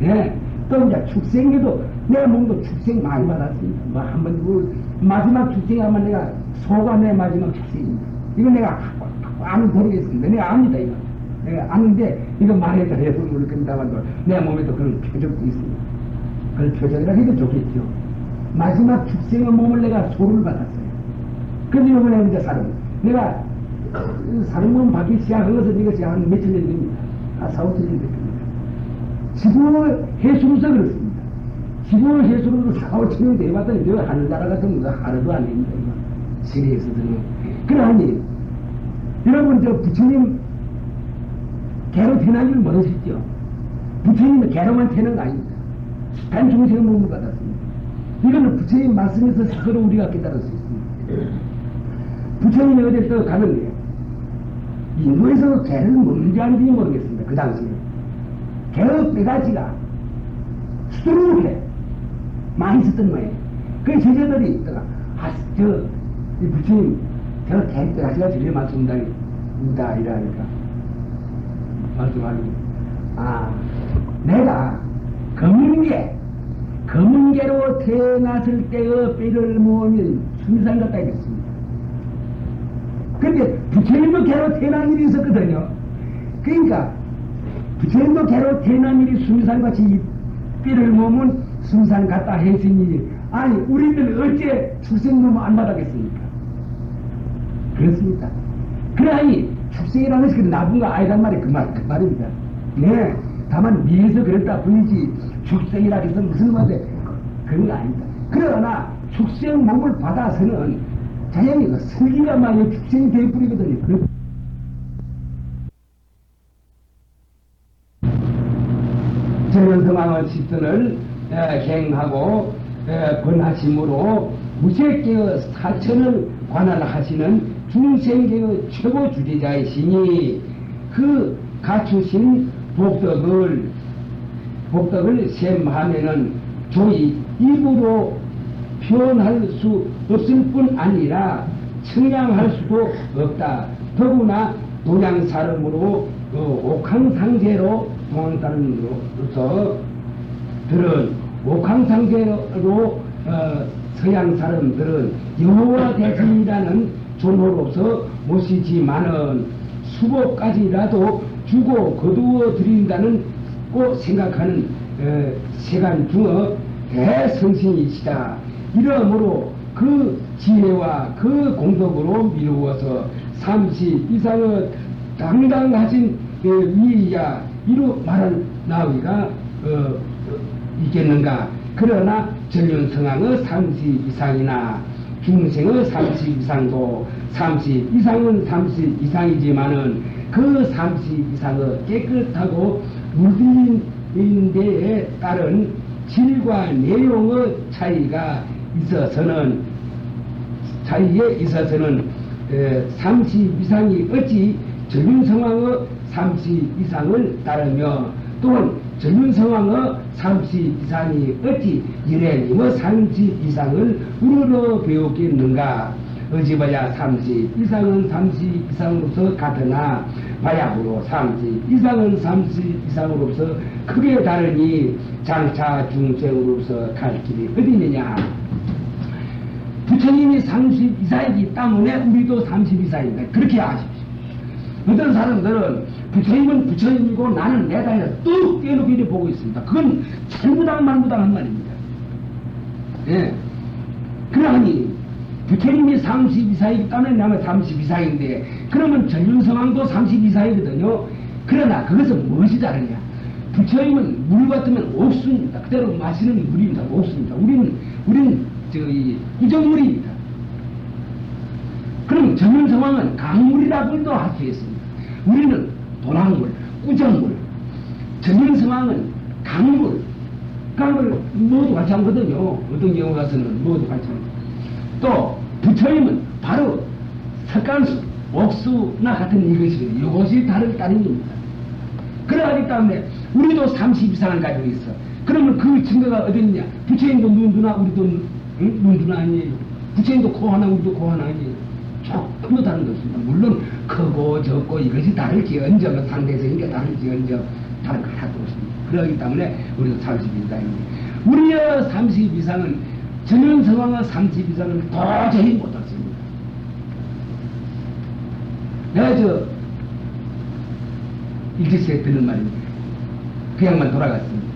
예. 또 이제 축생계도 내 몸도 축생 많이 받았습니다. 한번 마지막 축생하면 내가 소가 내 마지막 축생입니다. 이거 내가 아는 모르겠습니다. 내가 압니다 이거. 내가 아는데 이거 말해도 해서 모를 겁니다만 내 몸에도 그런 표적도 있습니다. 그런 표적이라 해도 좋겠죠. 마지막 축생의 몸을 내가 소를 받았어요. 그래서 이번에 이제 내가 사는 몸 받기 시작한 것은 이것이 한 며칠 년 됩니다. 4, 5천 년 됩니다. 지구 해수로서 그렇습니다. 지구 해수로서 4, 5천 년 돼봤더니 저 하늘나라 같은 거 하나도 안 됩니다. 세계에서는. 그러하니 여러분 저 부처님 개로 태어나기를 못하셨죠. 부처님은 개로만 태어난 거 아닙니다. 단 중생의 몸을 받았습니다. 이거는 부처님 말씀에서 스스로 우리가 깨달을 수 있습니다. 부처님이 어딜 또 가는데 인도에서 개를 먹는지 아닌지 모르겠습니다. 그 당시에 개의 뼈가지가 수두룩해 많이 있었던 거예요. 그 제자들이 있다가 이 부처님 저 개 뼈가지가 저리 말씀다 이러니까 말씀하니 내가 검은개로 태어났을 때의 뼈를 모으면 순산 같다 이랬습니다. 근데 부처님도 개로 태어난 일이 있었거든요. 그러니까 부처님도 개로 태어난 일이 순산같이 뼈를 모으면 순산 같다 했으니 아니 우리는 어째 축생놈을 안 받았겠습니까? 그렇습니까? 그러니 축생이라는 것이 나쁜 거 아니란 말이 그 말입니다. 네, 다만 미에서 그랬다 뿐이지 축생이라 해서 무슨 말인데 그런 거 아닙니다. 그러나 축생 몸을 받아서는 자연히 그 슬기가 많이 축생이 되어버리거든요. 전면성왕의 식선을 행하고 권하심으로 무색계의 사천을 관할하시는 중생계의 최고 주제자이시니 그 갖추신 복덕을 셈하면은 조이 입으로 표현할 수 없을 뿐 아니라 청량할 수도 없다. 더구나 동양사람으로 옥황상제로 동양사람으로서 들은 목황상제로 서양 사람들은 여호와 대신이라는 존호로서 모시지만은 수복까지라도 주고 거두어 드린다는 꼭 생각하는 세간 중의 대성신이시다. 이러므로 그 지혜와 그 공덕으로 미루어서 30 이상의 당당하신 위야 이루 말할 나위가 있겠는가. 그러나 전륜성왕의 30 이상이나 중생의 30 이상도 30 이상은 30 이상이지만은 그 30 이상의 깨끗하고 물들인 데에 따른 질과 내용의 차이에 있어서는 30 이상이 어찌 전륜성왕의 30 이상을 따르며 또한 전륜성왕의 30 이상이 어찌 유래님의 30 이상을 우러러 배우겠는가. 어찌봐야 30 이상은 30 이상으로서 같으나 바야흐로 30 이상은 30 이상으로서 크게 다르니 장차 중생으로서 갈 길이 어디 있느냐. 부처님이 30 이상이기 때문에 우리도 30 이상입니다. 그렇게 아십시오. 어떤 사람들은 부처님은 부처님이고 나는 내다 해서 뚝 떼놓고 보고 있습니다. 그건 잘무당만무당한 말입니다. 예. 그러니 부처님이 30 이상이기 때문에 나는 30 이상인데 그러면 전륜성왕도 30 이상이거든요. 그러나 그것은 무엇이 다르냐. 부처님은 물 같으면 옥수입니다. 그대로 마시는 물입니다. 옥수입니다. 우리는 우정물입니다. 그럼 전륜성왕은 강물이라고도 할 수 있습니다. 우리는 도랑물, 우정물. 전륜성왕은 강물 모두 같이 하거든요. 어떤 경우 가서는 모두 같이 합니다. 또 부처님은 바로 석간수, 옥수나 같은 이것이 이것이 다른 따름입니다. 그러하기 때문에 우리도 30 이상을 가지고 있어. 그러면 그 증거가 어디 있냐? 부처님도 눈두나 우리도 눈두나 아니에요. 부처님도 코 하나 우리도 코 하나 아니에요. 조금도 다른 것입니다. 물론 크고 적고 이것이 다를지언정 상대적인 다를지언정 다른 거 하나도 없습니다. 그러기 때문에 우리도 30 이상입니다. 우리의 30 이상은 전륜성왕의 30 이상은 도저히 못하습니다. 내가 일기시에 듣는 말입니다. 그 양반 돌아갔습니다.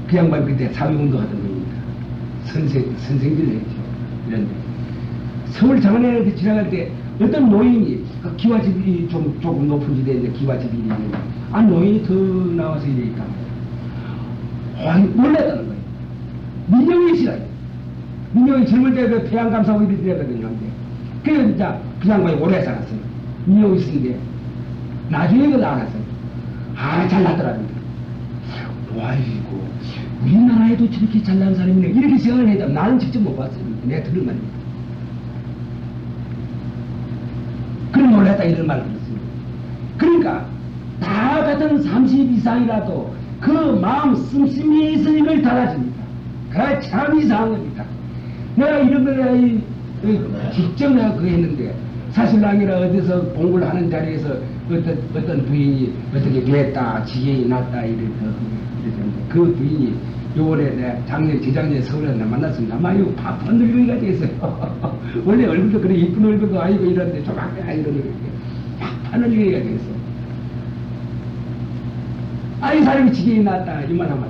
그 양반 그때 사회운동 하던 겁니다. 선생질을 했죠. 이런데 서울 장안에 지나갈 때 어떤 노인이 그 기와집이 조금 높은 지대에 이제 기와집이 있는데 노인이 더 나와서 이러니까 놀랐다는 거예요. 민영이시라요. 민영이 젊을 때 그 폐양 감사하고 이랬거든요. 그래서 진짜 그 양반이 오래 살았어요. 민영이 있는데 나중에 그 나왔어요. 잘나더랍니다. 아이고 우리나라에도 저렇게 잘난 사람이네 이렇게 생각을 해야 나는 직접 못 봤어요. 내가 들은 말입니다. 그런 놀랐다 이런 말을 들었습니다. 그러니까 다 같은 30 이상이라도 그 마음 씀씀이 있으니 걸 달아줍니다. 그래 참 이상한 겁니다. 내가 이런 걸 직접 내가 그거 했는데 사실랑이라 어디서 공부를 하는 자리에서 어떤 부인이 어떻게 됐다 지경이 났다 이랬는데 그 부인이 요번에 내가 작년 재작년에 서울에 만났습니다. 아마 이거 바쁜 늙은이가 됐어요. 원래 얼굴도 그래 이쁜 얼굴도 아니고 이런데 조각해 이러는 바쁜 늙은이가 됐어. 이 사람이 지경이 났다 이만하면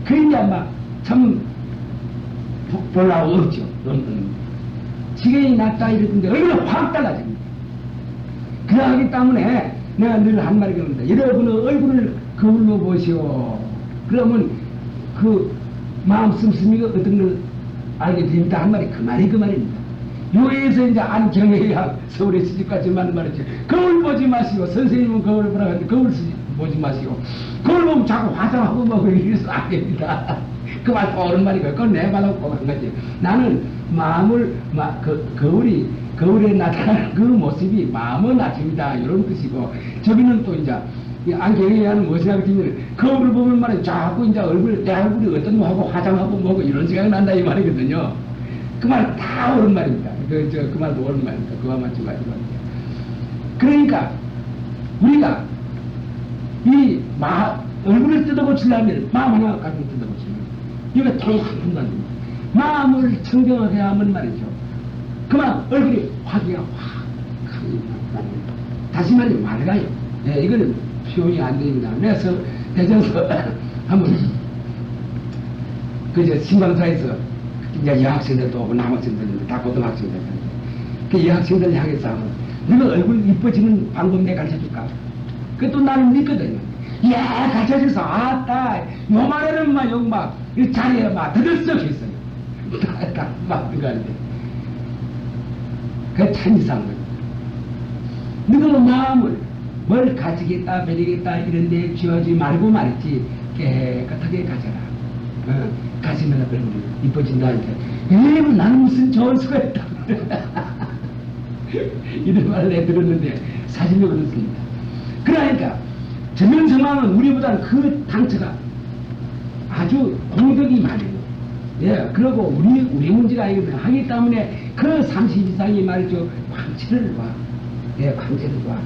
그러니 아마 참 볼라고 없죠. 지경이 났다 이랬는데 얼굴이 확 달라집니다. 그러하기 때문에 내가 늘 한 말이 그럽니다. 여러분의 얼굴을 거울로 보시오. 그러면 그 마음 씀씀이가 어떤 걸 알게 됩니다. 한 말이 그 말입니다. 요에서 이제 안경해야 서울에 시집까지 맞는 말이죠. 거울 보지 마시오. 선생님은 거울을 보라고 하는데 거울 보지 마시오. 거울 보면 자꾸 화장하고 뭐 이래서 안 됩니다. 그 말 옳은 말이고 그건 내 말하고 꼭 한 거지. 나는 마음을 거울에 나타나는 그 모습이 마음의 낮춤이다 이런 뜻이고 저기는 또 이제 안경에 하는 무엇이라고 하면 거울을 보면 말이야 자꾸 이제 내 얼굴이 어떤 거 하고 화장하고 뭐고 이런 생각이 난다 이 말이거든요. 그 말 다 옳은 말입니다. 그 말도 옳은 말입니다. 그와 마찬가지로. 그러니까 우리가 이 얼굴을 뜯어고치려면 마음 하나 가지고 뜯어고치면 이거 통한 분도 안 됩니다. 마음을 청정하게 하면 말이죠. 그만 얼굴이 화기가 확 다시 말하면 맑아요. 예, 이거는 표현이 안 됩니다. 그래서 대전서 한번 그저 신방사에서 이제 여학생들도 오고 남학생들 다 고등학생들 그 여학생들 향해서 하면 너가 얼굴 이뻐지는 방법 내가 가르쳐줄까? 그것도 나는 믿거든요. 야 가르쳐줘서 아따 요만해는 막 여기 막 자리에 막 들썩했어요. 막 들어가는데 그게 참 이상한 거예요. 너가 마음을 뭘 가지겠다 베리겠다 이런 데 쥐어지 말고 말이지 깨끗하게 가져라. 가지면 얼굴이 이뻐진다니까. 나는 무슨 좋은 수가 있다. 이런 말을 내 들었는데 사실로 그렇습니다. 그러니까 전면성황은 우리보다는 그 당처가 아주 공덕이 많아요. 예, 그리고 우리 문제가 아니거든요. 하기 때문에 그 30 이상이 말이죠. 광채를 봐. 예, 광채를 봐.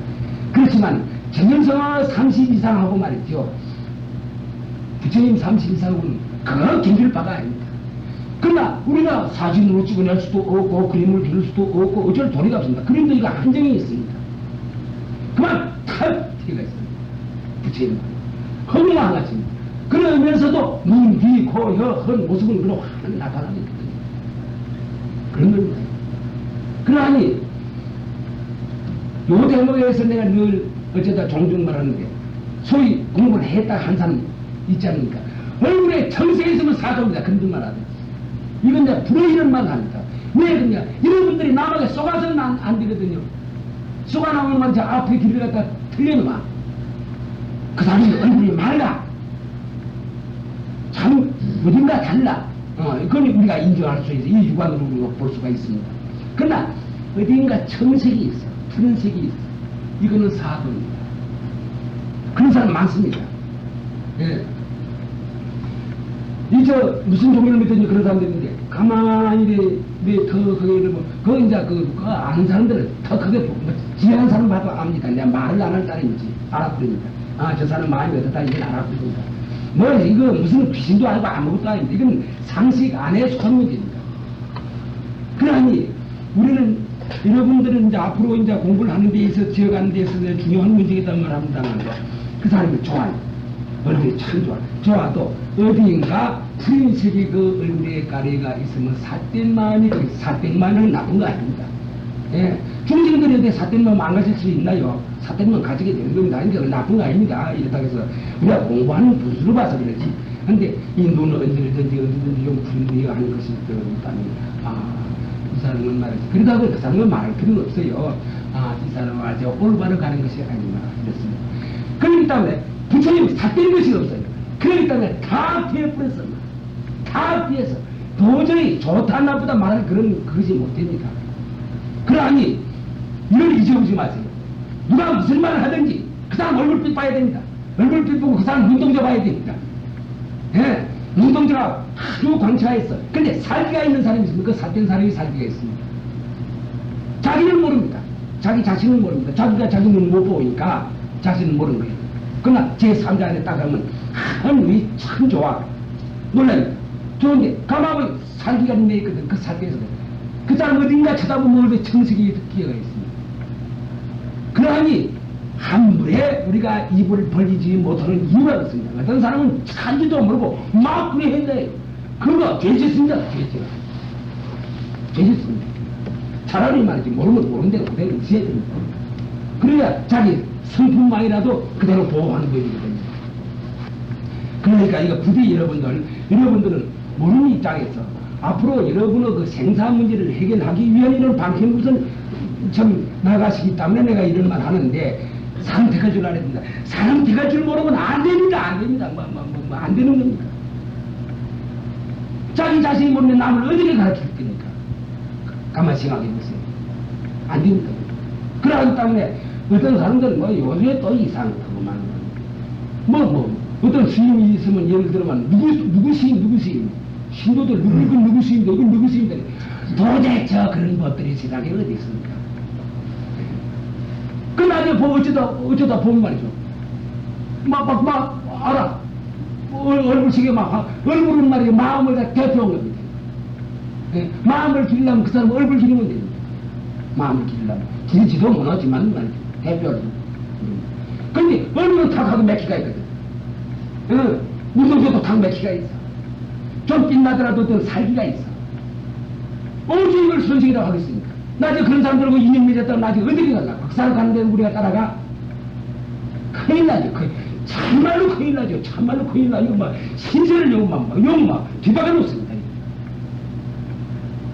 그렇지만 전면성황을 30 이상하고 말이죠. 부처님 30 이상은 그 견딜 바가 아닙니다. 그러나 우리가 사진으로 찍어낼 수도 없고 그림을 그릴 수도 없고 어쩔 도리가 없습니다. 그림도 이거 한정이 있습니다. 그만 탁 티가 있습니다. 부처님 허무한 같습니다. 그러면서도 눈, 귀, 코, 혀, 헌 모습은 그런 환하게 나타나고 있거든요. 그런 겁니다. 그러하니 요 대목에서 내가 늘 어쩌다 종종 말하는데 소위 공부를 했다 한 사람 있지 않습니까? 얼굴에 정색이 있으면 사도입니다. 그런 말 하듯이. 이건 이제 불의는 말 합니다. 왜 그러냐? 여러분들이 남에게 쏘가서는 안 되거든요. 쏘가 나오는 말, 저 앞에 길을 갖다 틀려놓아. 그 사람이 얼굴이 맑아. 참, 어딘가 달라. 그건 우리가 인정할 수 있어. 이 육안으로 볼 수가 있습니다. 그러나, 어딘가 청색이 있어. 푸른 색이 있어. 이거는 사도입니다. 그런 사람 많습니다. 예. 무슨 종교를 믿든지 그런 사람들이 있는데, 가만히 더 크게 이러면, 그거 이제 아는 사람들은 더 크게, 지혜한 사람 봐도 압니다. 내가 말을 안 할 따름이지. 알아버립니다. 저 사람 마음이 어떻다, 이건 알아버립니다. 이거 무슨 귀신도 아니고 아무것도 아닙니다. 이건 상식 안에 속한 문제입니다. 그러니, 우리는, 여러분들은 이제 앞으로 이제 공부를 하는 데 있어서, 지어가는 데 있어서 중요한 문제겠다는 말 합니다. 그 사람이 좋아요. 얼굴이 참 좋아. 좋아도 어디인가 푸른색이 그 얼굴에 가래가 있으면 삿된 마음이 삿된 마음은 나쁜 거 아닙니다. 예. 중생들이 어디 삿된 마음 안 가질 수 있나요? 삿된 마음 가지게 되는 겁니다. 그러니까 나쁜 거 아닙니다. 이렇다 해서 우리가 공부하는 분수로 봐서 그렇지. 근데 이 눈을 언제든지 좀 푸른색이 하는 것이 있다면 이 사람은 말이지. 그러다가 그 사람은 말할 필요는 없어요. 이 사람은 아주 올바로 가는 것이 아니구나. 이렇습니다. 그렇기 때문에 부처님 삿된 것이 없어요. 그렇기 때문에 다 피해버렸습니다. 다 피해서 도저히 좋다 나쁘다 말할 그러지 못됩니다. 그러니 이걸 잊어보지 마세요. 누가 무슨 말을 하든지 그 사람 얼굴빛 봐야 됩니다. 얼굴빛 보고 그 사람 눈동자 봐야 됩니다. 예, 눈동자가 아주 광채가 근데 살기가 있는 사람이 있으면 그 삿된 사람이 살기가 있습니다. 자기는 모릅니다. 자기 자신은 모릅니다. 자기가 자기 눈을 못 보니까 자신은 모르는 거예요. 그러나 제3자 안에 딱 하면 하늘이 참 좋아. 놀라요. 좋은데 가만히 살기가 있네 있거든. 그 살기에서 그 사람 어딘가 쳐다보면 얼굴에 청색이 끼어가 있습니다. 그러하니 함부에 우리가 입을 벌리지 못하는 이유가 있습니다. 어떤 사람은 찬지도 모르고 막 그래 했어요. 그거 죄짓습니다. 죄짓습니다. 차라리 말이지 모르면 모르는 대로 의지해야 됩니다. 그래야 자기 성품만이라도 그대로 보호하는 법이거든요. 그러니까 이거 부디 여러분들은 모르는 입장에서 앞으로 여러분의 그 생사 문제를 해결하기 위한 이런 방편구선 좀 나가시기 때문에 내가 이런 말 하는데 사람 택할 줄 알아야 됩니다. 사람 택할 줄 모르면 안 됩니다. 안 됩니다. 안 되는 겁니다. 자기 자신이 모르면 남을 어떻게 가르칠 겁니까? 가만히 생각해 보세요. 안 됩니다. 그러기 때문에 어떤 사람들은 요새 또 이상하고만 어떤 스님이 있으면 예를 들면 누구 스님 신도들 누구 스님들 도대체 그런 것들이 세상에 어디 있습니까? 그 나중에 어쩌다 보면 말이죠. 알아. 얼굴식에 얼굴은 말이야 마음을 다 대표한 겁니다. 예? 마음을 기르려면 그 사람 얼굴 기르면 됩니다. 마음을 기르려면 기르지도 못하지만 말이야 대표를. 근데 얼굴은 탁하고 맥히가 있거든. 운동에도 탁 맥히가 있어. 좀 빛나더라도 또 살기가 있어. 어디 이걸 선생이라고 하겠습니까? 나중에 그런 사람들하고 인연 맺었다고 나중에 어디를 갈라? 박사를 가는데 우리가 따라가? 큰일 나죠. 참말로 큰일 나죠. 참말로 큰일 나. 이거 막 신세를 욕막 뒤바가 놓습니다.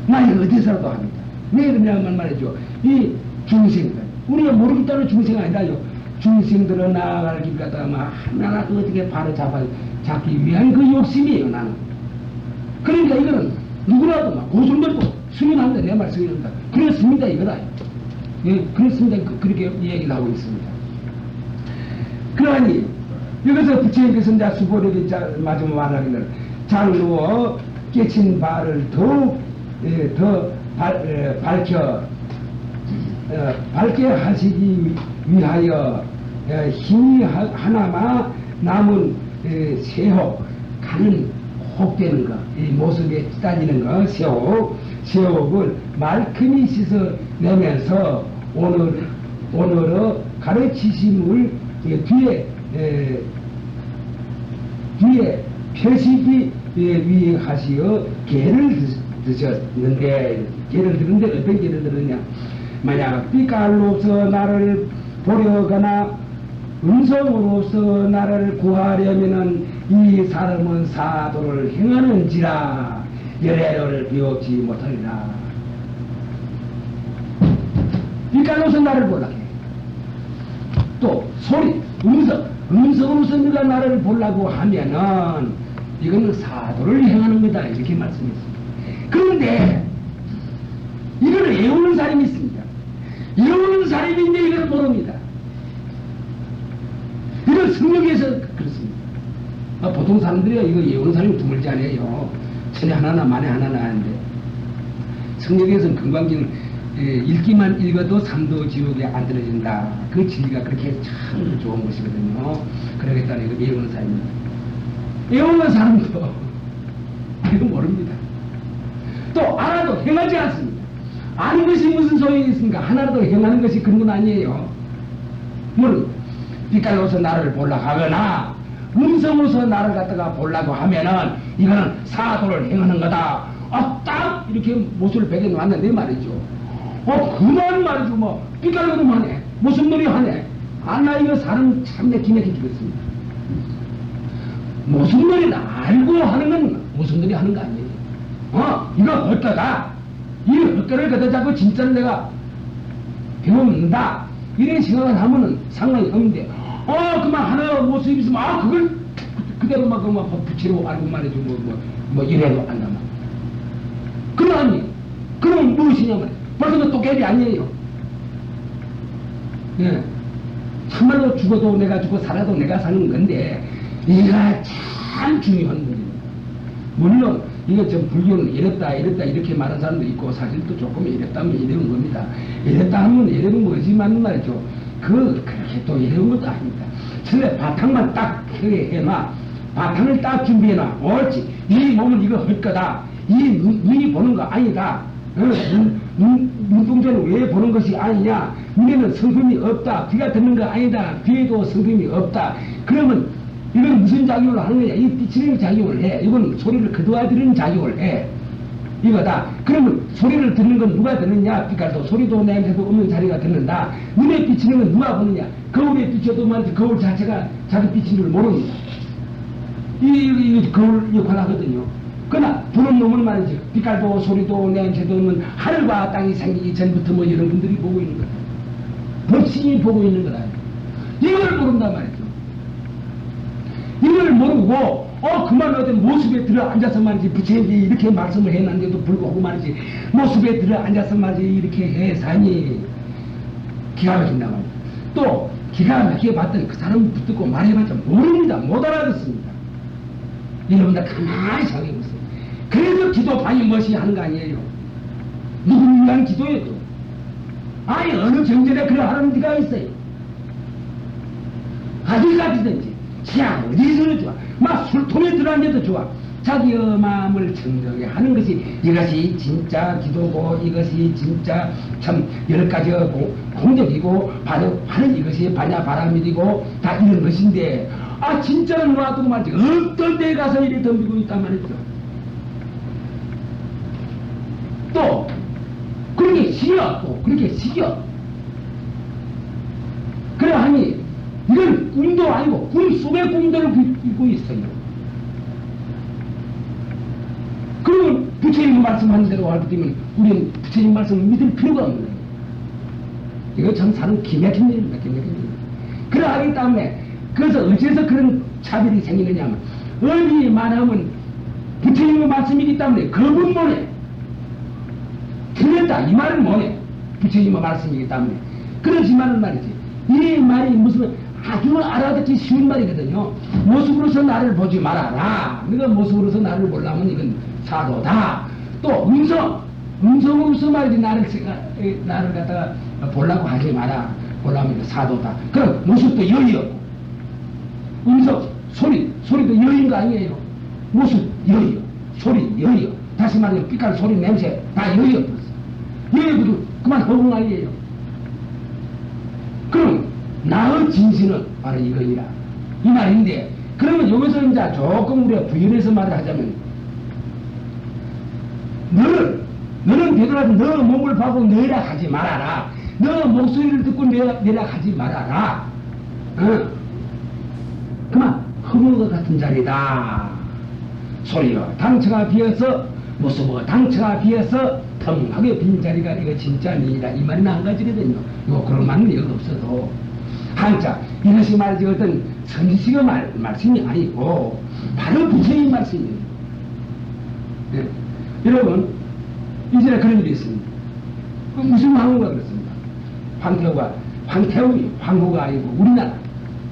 나 이거 어디서라도 합니다. 왜 그러냐면 말이죠. 이 중생들, 우리가 모르겠다는 중생 아니라요. 중생들은 나아갈 길 갖다가 막 하나하나 어떻게 바로 잡기 위한 그 욕심이에요, 나는. 그러니까 이거는 누구라도 막 고술 들고 승인한다, 내 말 승인한다. 그렇습니다, 이거다. 예, 그렇습니다. 그렇게 얘기를 하고 있습니다. 그러니, 여기서 부처님께서 이제 수보력이 마지막 말하기는 장로 깨친 바를 더욱 더 밝게 하시기 위하여 힘이 하나마 남은 세혹, 가는 혹되는 거, 이 모습에 따지는 거, 세혹을 말끔히 씻어내면서 오늘의 가르치심을 뒤에 펴시기 위하시어 개를 드셨는데, 개를 들은데 어떤 개를 들었냐? 만약 빛깔로서 나를 보려거나 음성으로서 나를 구하려면은 이 사람은 사도를 행하는지라 열애를 비웃지 못하리라. 빛깔로서 나를 보려고 해. 또 소리, 음성으로서 네가 나를 보려고 하면은 이거는 사도를 행하는 거다, 이렇게 말씀했습니다. 그런데 이걸 애우는 사람이 있습니다. 애우는 사람인데 이걸 모릅니다. 이건 성경에서 그렇습니다. 보통 사람들이 이거 애우는 사람이 드물지 않아요. 천에 하나나 만에 하나나 하는데, 성경에서는 금방경 읽기만 읽어도 삼도 지옥에 안 떨어진다. 그 진리가 그렇게 참 좋은 것이거든요. 그러겠다는 이거 애우는 사람입니다. 애우는 사람도 이거 모릅니다. 또 알아도 행하지 않습니다. 아는 것이 무슨 소용이 있습니까? 하나라도 행하는 것이 그런 건 아니에요. 물론 빛깔로서 나를 보려고 하거나 음성으로서 나를 갖다가 보려고 하면은 이거는 사도를 행하는 거다. 딱 이렇게 모습을 배겨놓았는데 말이죠. 그만 말이죠. 뭐 빛깔로도 하네, 무슨 놀이 하네. 나 이거 사람 참 기맥히 죽겠습니다. 무슨 놀이를 알고 하는 건 무슨 놀이 하는 거 아니에요. 이거 헛거다. 이 헛거를 갖다 잡고 진짜로 내가 배워먹는다, 이런 생각을 하면은 상관이 없는데, 그만 하나 모습이 있으면, 그걸 그대로 막 붙이려고 알고 말이죠. 이래도 안다. 그러니, 그러면 무엇이냐면, 벌써 도깨비 아니에요. 예. 참말로 죽어도 내가 죽고 살아도 내가 사는 건데, 이가 참 중요한 문제입니다. 물론, 이거 좀 불교는 이랬다 이렇게 말하는 사람도 있고, 사실 또 조금 이랬다면 이래온 겁니다. 이랬다 하면 이래는 뭐지만 말이죠. 그렇게 또 이래온 것도 아닙니다. 처음에 바탕만 딱 해놔. 바탕을 딱 준비해놔. 옳지. 이 몸은 이거 할 거다. 이 눈이 보는 거 아니다. 눈동자는 왜 보는 것이 아니냐. 눈에는 성품이 없다. 귀가 듣는 거 아니다. 귀에도 성품이 없다. 그러면 이건 무슨 작용을 하는 거냐? 이 비치는 작용을 해. 이건 소리를 거두어들이는 작용을 해. 이거다. 그러면 소리를 듣는 건 누가 듣느냐? 빛깔도 소리도 냄새도 없는 자리가 듣는다. 눈에 비치는 건 누가 보느냐? 거울에 비춰도 말이지 거울 자체가 자기 비친 줄 모릅니다. 이 거울 역할 하거든요. 그러나 보는 놈은 말이지 빛깔도 소리도 냄새도 없는 하늘과 땅이 생기기 전부터 뭐 이런 분들이 보고 있는 거다. 법신이 보고 있는 거다. 이걸 모른단 말이죠. 이걸 모르고 그만 어떤 모습에 들어 앉아서 말이지 부처님이 이렇게 말씀을 해놨는데도 불구하고 말이지 모습에 들어 앉아서 말이지 이렇게 해사니 기가 막힌단 말이야. 또 기가 막히게 봤더니 그 사람 붙들고 말해봤자 모릅니다. 못 알아듣습니다. 여러분들 가만히 생각해보세요. 그래서 기도반이 멋이 하는 거 아니에요. 누구를 위한 기도예요. 어느 정절에 그걸 하는 데가 있어요. 어디까지든지 자, 어디서는 좋아. 막 술통에 들어앉아도 좋아. 자기의 마음을 청정하게 하는 것이 이것이 진짜 기도고 이것이 진짜 참 여러 가지 공덕이고 바로 이것이 반야바라밀이고 다 이런 것인데 아 진짜는 와도 말이지 어떤 데 가서 이렇게 덤비고 있단 말이죠. 또 그렇게 시려 또 그렇게 시겨 그래 하니 이건 꿈도 아니고 꿈 속의 꿈들을 꾸고 있어요. 그러면 부처님 말씀하는 대로 알기 때문에 우리는 부처님 말씀을 믿을 필요가 없는 거예요. 이거 참 사람 기맥힌 일입니다. 기맥힌 일. 그러하기 때문에 그래서 어째서 그런 차별이 생기느냐 하면 어디 말하면 부처님의 말씀이기 때문에 그분 뭐네 틀렸다 이 말은 뭐네 부처님의 말씀이기 때문에 그렇지만은 말이지 이 말이 무슨 아주 알아듣기 쉬운 말이거든요. 모습으로서 나를 보지 말아라. 네가 모습으로서 나를 보려면 이건 사도다. 또 음성으로서 말이지 나를 갖다가 보려고 하지 마라. 보려면 사도다. 그럼 모습도 여의였고 음성 소리도 여인 거 아니에요. 모습 여의요. 소리 여의요. 다시 말하면 삐깔 소리 냄새 다 여의였어. 여의고도 그만 허공 아니에요. 그럼 나의 진실은 바로 이거니라 이 말인데 그러면 여기서 이제 조금 우리가 부연해서 말을 하자면 너는 되더라도 너 몸을 봐고 내라 하지 말아라. 너 목소리를 듣고 내라 하지 말아라. 그만 허무가 같은 자리다. 소리요 당처가 비어서 모습어 당처가 비어서 텅하게 빈 자리가 이거 진짜 아니라 이 말이 한 가지거든요. 이거 그런 말은 여기 없어도 한자 이것이 말이지 어떤 선식의 말씀이 아니고 바로 부처님 말씀이에요. 네. 여러분 이전에 그런 일이 있습니다. 무슨 황후가 그렇습니다. 황후가 아니고 우리나라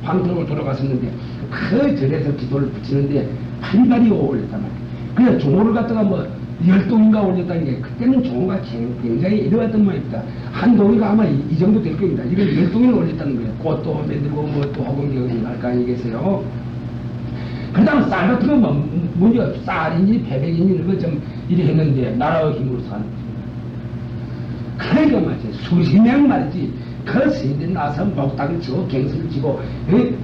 황태우로 돌아갔었는데 그 절에서 기도를 붙이는데 8발이 올렸단 말이에요. 그래서 종호를 갖다가 뭐 10동인가 올렸다는 게 그때는 종호가 굉장히 이러했던 모양입니다. 한 동이가 아마 이 정도 될 겁니다. 이걸 10동이나 올렸다는 거예요. 꽃도 만들고 뭐 또 허공기가 할 거 아니겠어요. 그 다음 쌀 같은 건 문제가 쌀인지 배백인지 이런 거 좀 이래 했는데 나라의 힘으로 사는 거죠. 그러니까 말이지 수십 명 말이지 그 스님들이 나서 목닥을 치고 갱수를 치고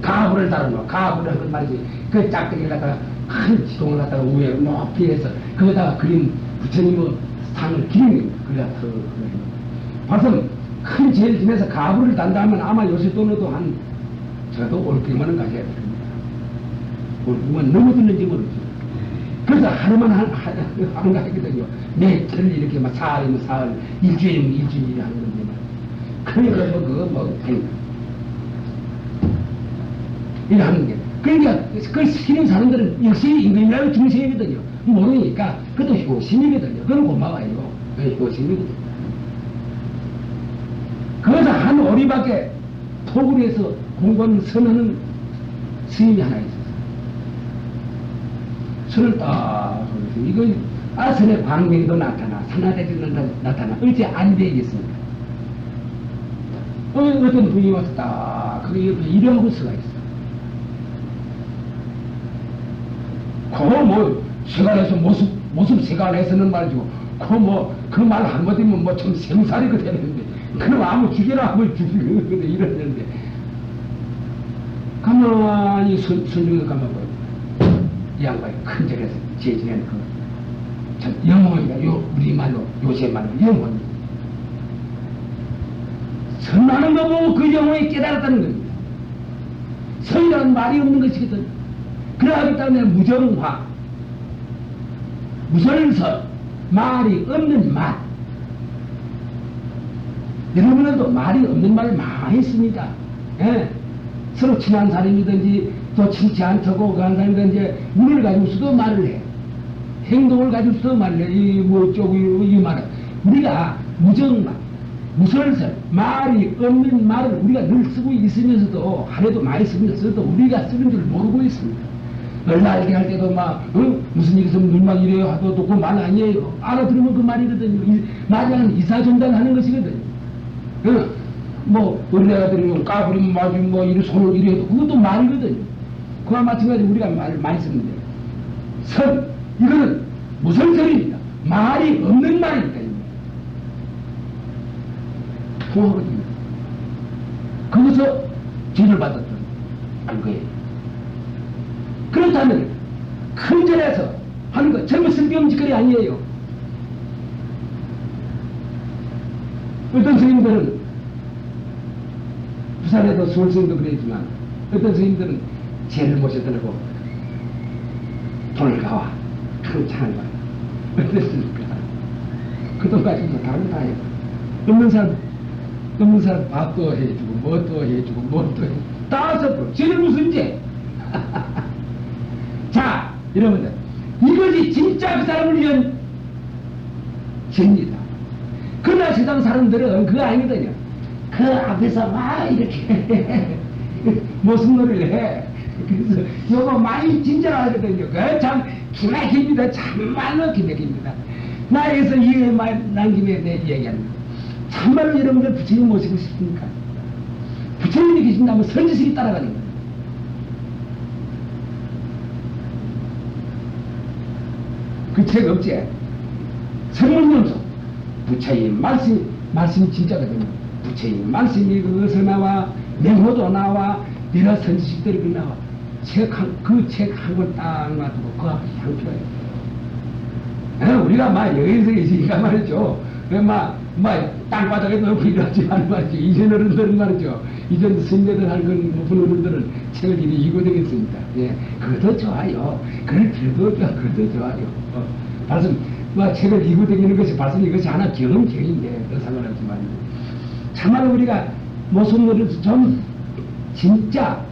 가불을 다루고 가불을 하는 말이지 그 짝대기를 갖다가 큰 지동을 갖다가 위에 높이 해서 거기다가 그린 부처님의 상을 기린 겁니다. 벌써 큰 제일 지내서 가불을 단다면 아마 요새 돈으로도 한 저도 500만 원 가져야 됩니다. 500만 너무 듣는지 모르죠. 그래서 하루만 하는가 하거든요. 매일 이렇게 막 사흘이면 사흘, 일주일이면 일주일이 하는 건데 그러니까 이래 하는 게 그러니까 그걸 시키는 사람들은 역시 임금이라는 중생이거든요. 모르니까 그것도 효심이거든요. 그건 고마워요. 효심이거든요. 그래서 한 오리밖에 톡을 해서 공부하는 선하는 스님이 하나 있었어요. 선을 딱 이거 아선의 광명도 나타나 산하대지도 나타나 어째 안 되겠습니까? 어떤 분이 와서 딱 거기 옆에 이런 부스가 있어. 그거 뭐 세간에서 모습 세간에서는 말이죠. 그 말 한마디면 뭐 좀 생살이가 되는데 그럼 아무 죽여라 하면 죽이거든 이러는데 가만히 선중에 가만 보여. 이 양반이 큰 절에서 제지내는 참 영혼이다. 우리말로 요새 말로 영혼이 선하는 거 보고 그 영혼이 깨달았다는 겁니다. 선이라는 말이 없는 것이거든. 그러하기 때문에 무설선 말이 없는 말. 여러분들도 말이 없는 말을 많이 했습니다. 예. 서로 친한 사람이든지 또 친치 않다고 그런 사람이든지 물을 가지고서도 말을 해. 행동을 가지고서도 말을 해. 이 말은 우리가 무정말, 무설설, 말이 없는 말을 우리가 늘 쓰고 있으면서도 하루에도 많이 쓰면서도 우리가 쓰는 줄 모르고 있습니다. 날개 할 때도 막 무슨 일 있으면 눈만 이래요 하도 또 그 말 아니에요. 알아들으면 그 말이거든요. 말이 이사전달하는 것이거든요. 뭐 은혜가 들으면 까부리면 마주 뭐 이런 손을 이래 해도 그것도 말이거든요. 그와 마찬가지로 우리가 말 많이 쓰는데, 선, 이거는 무슨 설입니다. 말이 없는 말입니다. 통하거든요. 거기서 죄를 받았던 거예요. 그렇다면 큰 절에서 하는 거 전부 쓸데없는 짓거리 아니에요. 어떤 스님들은 부산에도 수월스님도 그랬지만 어떤 스님들은 죄를 모셔들고 돈을 가와 큰 창을 봐. 어땠습니까? 그 돈 가지고 다른 거 아니에요. 없는 사람 밥도 해주고 뭐도 해주고 뭐도 해주고 다 썼고 죄를 무슨 죄? 자, 여러분들 이것이 진짜 그 사람을 위한 죄입니다. 그러나 세상 사람들은 그거 아니거든요. 그 앞에서 막 이렇게 모습놀이를 해. 그래서 요거 많이 진짜하거든요. 그 참 기막힙니다. 참말로 기막힙니다. 나에게서 이 말 난 김에 내 이야기합니다. 참말로 여러분들 부처님 모시고 싶습니까? 부처님이 계신다면 선지식이 따라가는 거예요. 그 책 없지? 성문연속 부처님 말씀이 진짜거든요. 부처님 말씀이 그것을 나와 명호도 나와 내가 선지식들이 그 나와 그 책 한 권 딱 놔두고 그 앞에 향표예요. 우리가 막 여기서 있으니까 말이죠. 땅바닥에 넣고 이러지만 말이죠. 이전 어른들은 말이죠. 이전 스님들 하는 높은 어른들은 책을 이리 이고되겠습니다. 예, 그것도 좋아요. 그럴 필요도 없죠. 그것도 좋아요. 발씀, 책을 이고되기는 것이 발씀 이것이 하나 경험경인데, 그 상관없지만. 참말로 우리가 모습놀이도 좀, 진짜,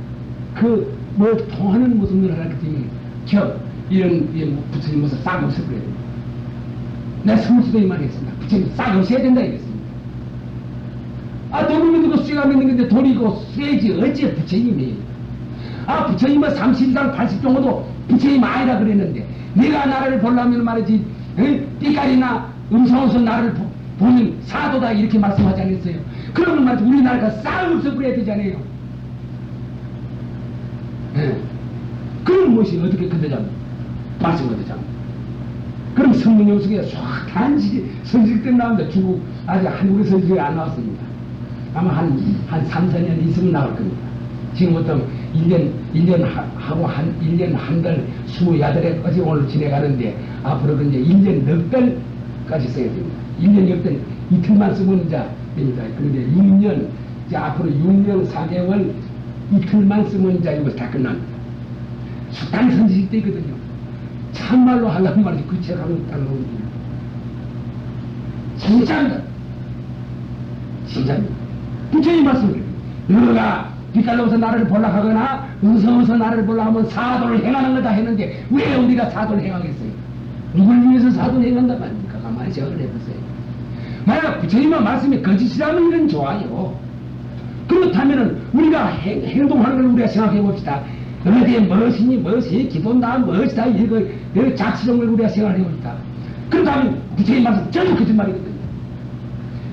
통하는 모습놀이 하라 그랬더니, 이런 부처님 모습 싹 없애버려야 됩니다. 내 스물수도 이 말이 했습니다. 부처님 싹 없애야 된다 이랬습니다. 돈을 믿고 수가 믿는 건데 돈이 고 쇠지 어찌 부처님이. 부처님은 30살 80정도도 부처님 아니라 그랬는데 내가 나라를 보려면 말이지 띠까리나 음성어서 나를 보는 사도다 이렇게 말씀하지 않았어요. 그러면 말이지 우리나라가 싹 없애버려야 되잖아요. 그럼 무엇이 어떻게 끝내자 말씀 어떠자. 그럼 성문용석에 단지 선식된 나오는데 중국 아직 한국의 선식이 안 나왔습니다. 아마 한 3, 4년 있으면 나올 겁니다. 지금부터 1년 하고 1년 한 달 28회까지 오늘 지내가는데 앞으로는 이제 1년 넉 달까지 써야 됩니다. 1년 넉 달 이틀만 쓰면 이제 됩니다. 그런데 6년 이제 앞으로 6년 4개월 이틀만 쓰면 이제 이거 다 끝납니다. 수단 선지식 때 있거든요. 참말로 하려면 말이지 그 책 한번 딱 놓습니다. 진짜입니다. 진짜입니다. 부처님 말씀을 너가 뒷갈로서 나를 볼락하거나 의성어서 나를 볼락하면 사도를 행하는 거다 했는데 왜 우리가 사도를 행하겠어요? 누굴 위해서 사도를 행한단 말입니까? 가만히 생각을 해보세요. 만약 부처님의 말씀이 거짓이라면 이건 좋아요. 그렇다면 우리가 행동하는 걸 우리가 생각해 봅시다. 어디에 무엇이 기도나 무엇이다 이거 자치적인 걸 우리가 생각해 봅시다. 그렇다면 부처님 말씀 전혀 거짓말이거든요.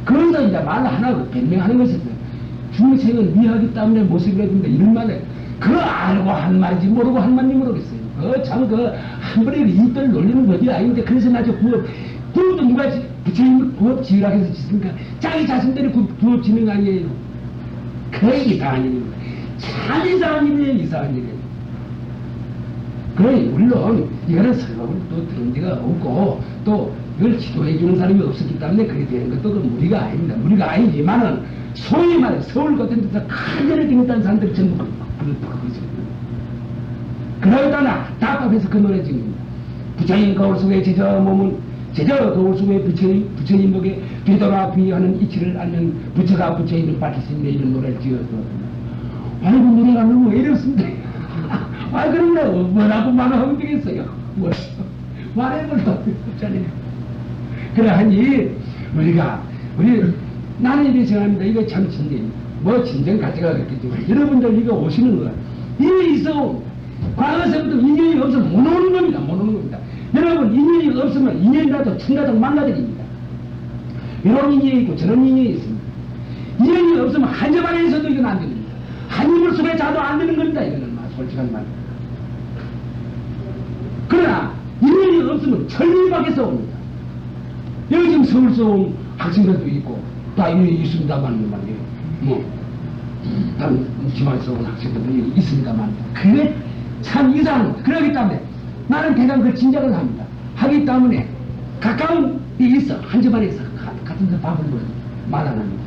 그래서 이제 말 하나 변명하는 것은 중생은 미하기 때문에 모습을 해준다 이런 말을 그거 알고 한 말인지 모르고 한 말인지 모르겠어요. 한 번에 이들 놀리는 것이 아닌데 그래서 나저 구업도 누가 부처님 구업 지으라고 해서 짓습니까? 자기 자신들이 구업 짓는 거 아니에요. 그게 이상한 일입니다. 참 이상한 일이에요. 이상한 일이에요. 그러니 물론 이거는 설법을 또 들은 데가 없고 또 이걸 지도해 주는 사람이 없었기 때문에 그렇게 되는 것도 그 무리가 아닙니다. 무리가 아니지만은 소위 말해 서울 같은 데서 간절히 되겠다는 사람들이 전부 그거죠. 그러다가 답답해서 그 노래 지금 부처님 거울 속에 제저 몸은 제저 거울 속에 부처님 목에 되돌아 비하는 이치를 알면 부처가 부처님을 밝히신데 이런 노래를 지었거든요. 아이고 노래가 너무 외롭습니다. 그럼 뭐라고 말하면 되겠어요. 말해볼도 없잖아요. 그러하니 나는 이렇게 생각합니다. 이거 참 진정 가치가 그렇겠지만 여러분들 이거 오시는 거야. 이게 있어. 과거에서부터 인연이 없으면 못 오는 겁니다. 못 오는 겁니다. 여러분 인연이 없으면 인연이라도 천가닥 망가드립니다. 이런 인연이 있고 저런 인연이 있습니다. 인연이 없으면 한 점 안에서도 이건 안 됩니다. 한 입을 속에 자도 안 되는 겁니다. 이거는 솔직한 말. 그러나 인연이 없으면 천리 밖에서 옵니다. 여기 지금 서울서 온 학생들도 있고 다 인연이 있습니다만 말이에요. 다른 지방에서 온 학생들도 있습니다만 그게 참 이상한 거예요. 그렇기 때문에 나는 대강 그 진작을 합니다. 하기 때문에 가까운 데 있어 한 집안에서 같은 데 밥을 먹어요. 말 안 합니다.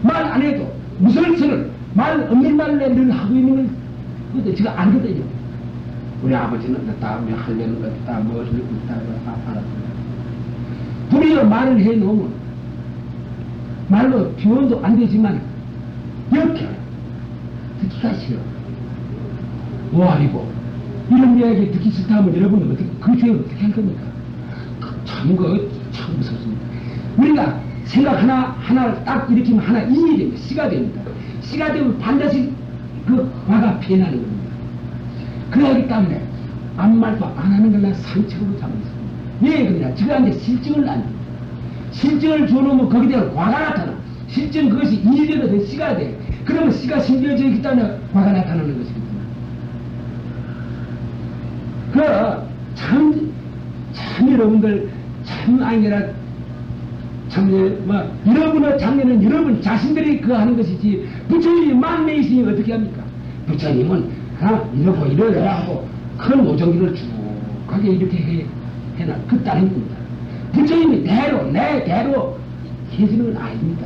말 안 해도 무슨 소리를 말 없는 말을 늘 하고 있는 걸 제가 알거든요. 우리 아버지는 다 우리 하려는 것다 무엇을 다 알았습니다. 둘이서 말을 해놓으면 말로 표현도 안 되지만 이렇게 듣기가 싫어. 아이고 이런 이야기 듣기 싫다면 여러분은 어떻게 그 죄를 어떻게 할 겁니까? 참 무섭습니다. 우리가 생각 하나를 딱 일으키면 하나 인이 됩니다. 시가 됩니다. 시가 되면 반드시 그 화가 피어나는 겁니다. 그러기 때문에 아무 말도 안 하는 걸 난 상책으로 잡았습니다. 왜 그러냐? 저한테 실증을 안 줘. 실증을 줘놓으면 거기에 대한 화가 나타나. 실증 그것이 인이 되거든. 시가 돼. 그러면 시가 심겨져 있기 때문에 화가 나타나는 것이거든요. 참 여러분들 참 아니라 여러분의 장례는 여러분 자신들이 그 하는 것이지 부처님이 만매 있으니 어떻게 합니까? 부처님은 이러고 하고 큰 오정기를 쭉하게 이렇게 해놔. 그 따름입니다. 부처님이 내 대로 해주는 건 아닙니다.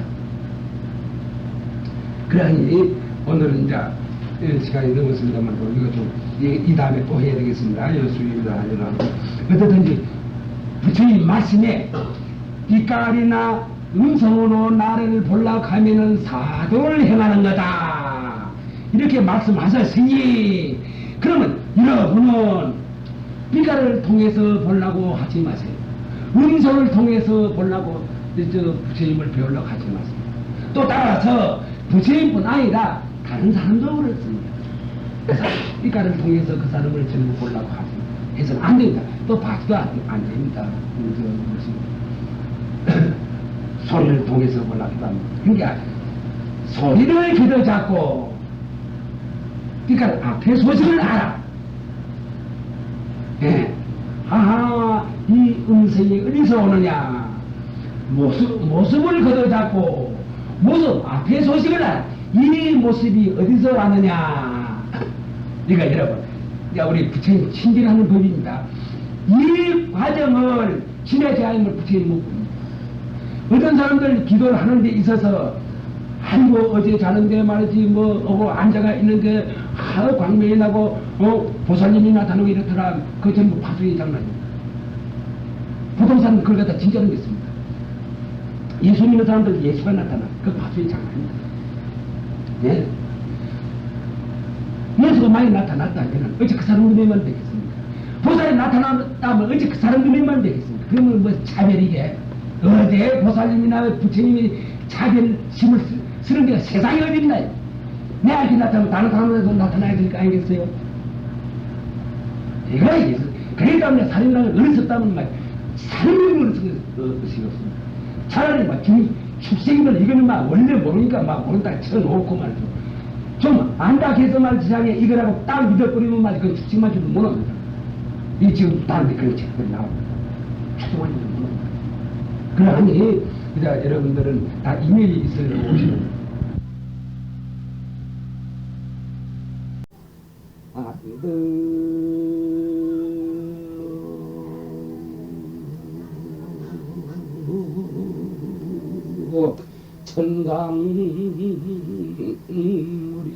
그러니 오늘은 이제 시간이 넘었습니다만 이거 좀 이 다음에 또 해야 되겠습니다. 여수입니다. 어쨌든지 부처님 말씀에 빛깔이나 음성으로 나를 보려고 하면은 사도를 행하는 거다. 이렇게 말씀하셨으니 그러면 여러분은 빛깔을 통해서 보려고 하지 마세요. 음성을 통해서 보려고 부처님을 배우려고 하지 마세요. 또 따라서 부처님뿐 아니라 다른 사람도 그렇습니다. 그래서 빛깔을 통해서 그 사람을 전부 보려고 해서는 안 됩니다. 또 봐도 안 됩니다. 소리를 통해서 보려고 합니다. 그러니까 소리를 기도 잡고 그러니까 앞에 소식을 알아. 예. 하하 이 음성이 어디서 오느냐. 모습을 걷어 잡고 모습 앞에 소식을 알아. 이 모습이 어디서 왔느냐. 그러니까 여러분 우리 부처님 친진하는 법입니다. 이 과정을 신의 제아임을 부처님 못 봅니다. 어떤 사람들 기도를 하는 데 있어서 아이고 어제 자는데 말이지 오고 앉아가 있는데 광명이 나고 보살님이 나타나고 이렇더라. 그거 전부 파수의 장난입니다. 부동산은 그걸 갖다 진짜로 믿습니다. 예수 믿는 사람들 예수가 나타나. 그 파수의 장난입니다. 예. 예수가 많이 나타났다 하면 어째 그 사람 눈에만 되겠습니까? 보살이 나타났다면 어째 그 사람 눈에만 되겠습니까? 그러면 차별이게 어제 보살님이나 부처님이 차별심을 쓰는 데가 세상에 어디 있나요? 내한테 나타나면 다른 사람들도 나타나야 될 거 아니겠어요? 이거야. 그러기 때문에 살인을 어렸었다면 살인을 어렸었습니다. 차라리 축생들 이거는 원래 모르니까 모른다 쳐놓고 말이죠. 좀 안다 해서 말이지 세상에 이거라고 딱 믿어버리면 말이지 그 축생만 좀 못합니다. 이 지금 다른 데 그런 책들이 나옵니다. 축생만 좀 못합니다. 그러니 그자 여러분들은 다 이면이 있어야 오시는 천상 우리